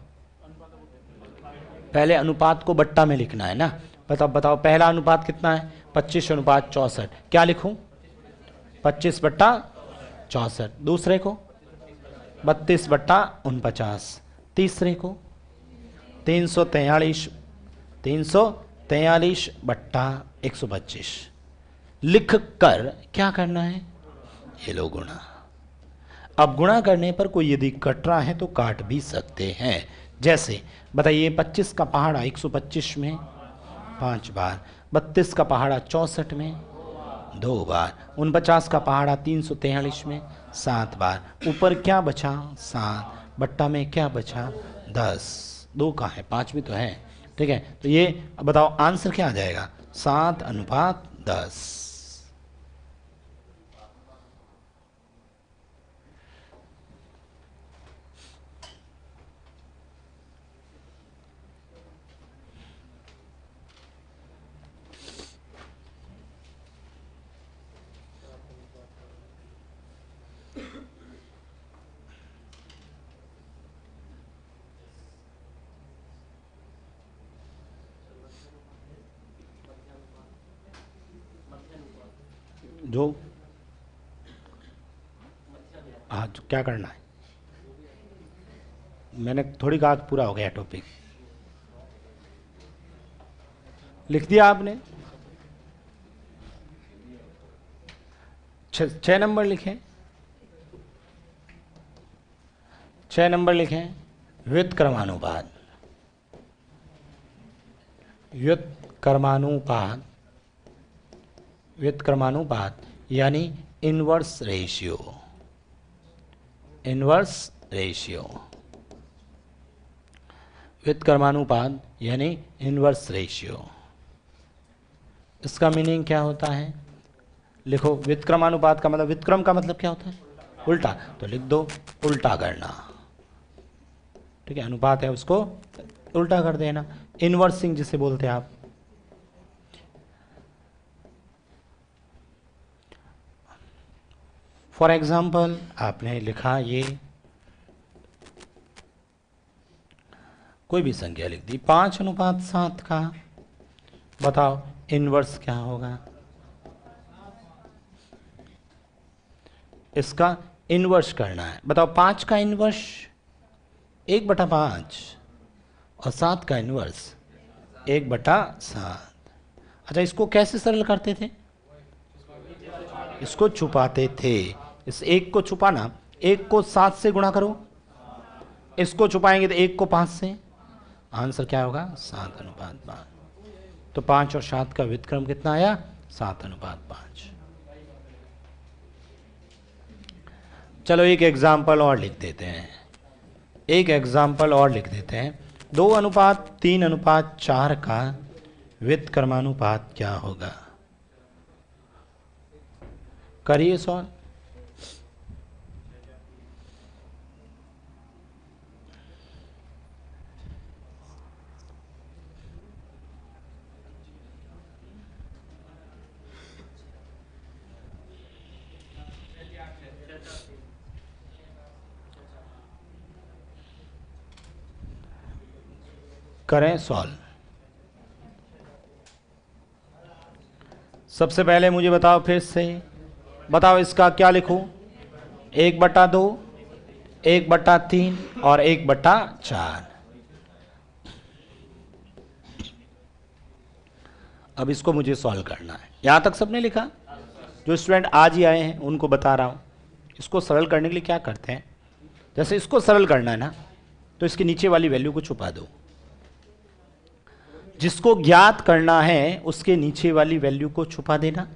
पहले अनुपात को बट्टा में लिखना है ना। बताओ पहला अनुपात कितना है? 25:64। क्या लिखूं? 25/64। दूसरे को 32/49। तीसरे को 343/125 लिख कर क्या करना है? ये लो गुणा। अब गुणा करने पर कोई यदि कट रहा है तो काट भी सकते हैं। जैसे बताइए 25 का पहाड़ा 125 में 5 बार, 32 का पहाड़ा 64 में 2 बार, 49 का पहाड़ा 343 में 7 बार। ऊपर क्या बचा? 7। बट्टा में क्या बचा? 10। 2 का है, 5 भी तो है। ठीक है, तो ये अब बताओ आंसर क्या आ जाएगा? 7:10। जो हाँ, जो क्या करना है? मैंने थोड़ी कहा पूरा हो गया टॉपिक। लिख दिया आपने? 6 नंबर लिखें। 6 नंबर लिखें व्युत्क्रमानुपात। व्युत्क्रमानुपात, व्युत्क्रमानुपात यानी इनवर्स रेशियो। इनवर्स रेशियो, व्युत्क्रमानुपात यानी इनवर्स रेशियो। इसका मीनिंग क्या होता है? लिखो, व्युत्क्रमानुपात का मतलब, व्युत्क्रम का मतलब क्या होता है? उल्टा। तो लिख दो उल्टा करना। ठीक है, अनुपात है उसको उल्टा कर देना, इनवर्सिंग जिसे बोलते हैं आप। फॉर एग्जाम्पल आपने लिखा ये कोई भी संख्या लिख दी 5:7 का, बताओ इनवर्स क्या होगा? इसका इनवर्स करना है। बताओ 5 का इनवर्स 1/5 और 7 का इनवर्स 1/7। अच्छा, इसको कैसे सरल करते थे? इसको छुपाते थे। इस 1 को छुपाना, 1 को 7 से गुणा करो, इसको छुपाएंगे तो 1 को 5 से, आंसर क्या होगा? 7:5। तो 5 और 7 का व्युत्क्रम कितना आया? 7:5। चलो एक एग्जाम्पल और लिख देते हैं, 2:3:4 का व्युत्क्रमानुपात क्या होगा? करिए सॉल्व। करें सॉल्व। सबसे पहले मुझे बताओ, फिर से बताओ इसका क्या लिखूं? 1/2, 1/3 और 1/4। अब इसको मुझे सॉल्व करना है। यहां तक सबने लिखा? जो स्टूडेंट आज ही आए हैं उनको बता रहा हूं, इसको सरल करने के लिए क्या करते हैं, जैसे इसको सरल करना है ना, तो इसके नीचे वाली वैल्यू को छुपा दो। जिसको ज्ञात करना है उसके नीचे वाली वैल्यू को छुपा देना,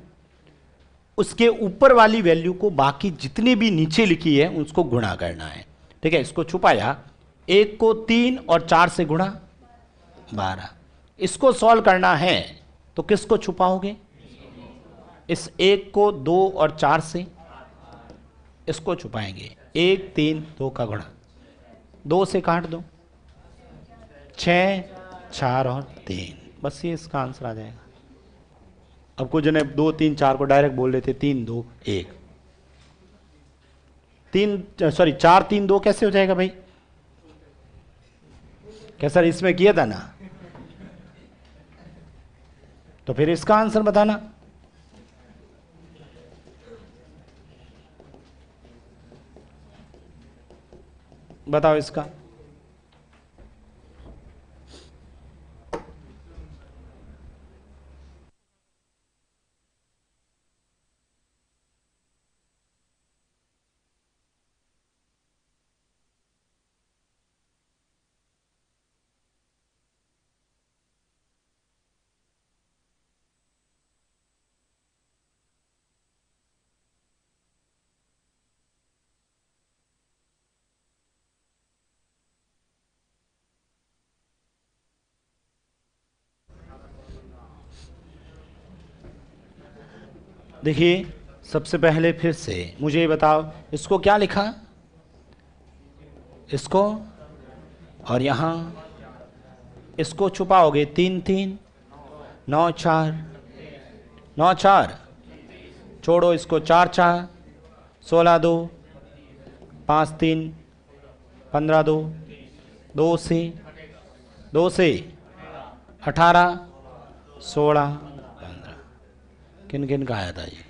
उसके ऊपर वाली वैल्यू को बाकी जितनी भी नीचे लिखी है उसको गुणा करना है। ठीक है, इसको छुपाया, 1 को 3 और 4 से गुणा 12। इसको सॉल्व करना है तो किसको छुपाओगे? इस 1 को 2 और 4 से, इसको छुपाएंगे। 1 3 2 का गुणा, 2 से काट दो, 6 4 और 3, बस ये इसका आंसर आ जाएगा। अब कुछ जने 2 3 4 को डायरेक्ट बोल देते 3 2 1, 4 3 2 कैसे हो जाएगा भाई? क्या सर इसमें किया था ना? तो फिर इसका आंसर बताना। बताओ इसका। देखिए सबसे पहले फिर से मुझे ये बताओ, इसको क्या लिखा? इसको, और यहां इसको छुपाओगे 3 3 9 4 9 4, छोड़ो इसको 4 4 16 2 5 3 15 2 2 से 18 16 15। किन किन का आया था ये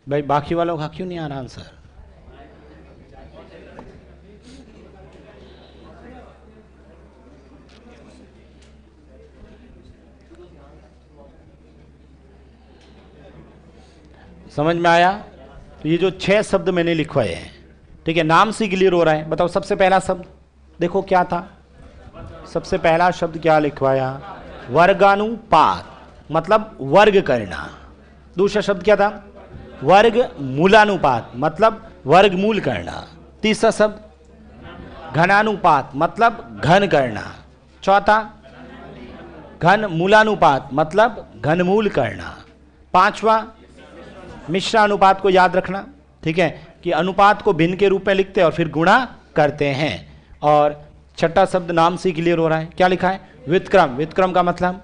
भाई? बाकी वालों का क्यों नहीं आ रहा आंसर? समझ में आया? तो ये जो 6 शब्द मैंने लिखवाए हैं, ठीक है, नाम से क्लियर हो रहा है। बताओ सबसे पहला शब्द देखो क्या था? सबसे पहला शब्द क्या लिखवाया? वर्गानुपात, मतलब वर्ग करना। दूसरा शब्द क्या था? वर्ग मूलानुपात, मतलब वर्गमूल करना। तीसरा शब्द घनानुपात, मतलब घन करना। चौथा घन मूलानुपात, मतलब घनमूल करना। पांचवा मिश्रानुपात को याद रखना, ठीक है, कि अनुपात को भिन्न के रूप में लिखते हैं और फिर गुणा करते हैं। और छठा शब्द नाम से क्लियर हो रहा है, क्या लिखा है? व्युत्क्रम। व्युत्क्रम का मतलब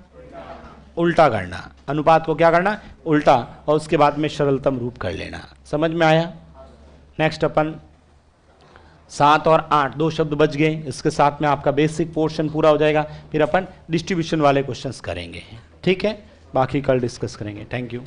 उल्टा करना। अनुपात को क्या करना, उल्टा, और उसके बाद में सरलतम रूप कर लेना। समझ में आया? नेक्स्ट अपन 7 और 8 दो शब्द बच गए, इसके साथ में आपका बेसिक पोर्शन पूरा हो जाएगा। फिर अपन डिस्ट्रीब्यूशन वाले क्वेश्चंस करेंगे, ठीक है? बाकी कल डिस्कस करेंगे। Thank you.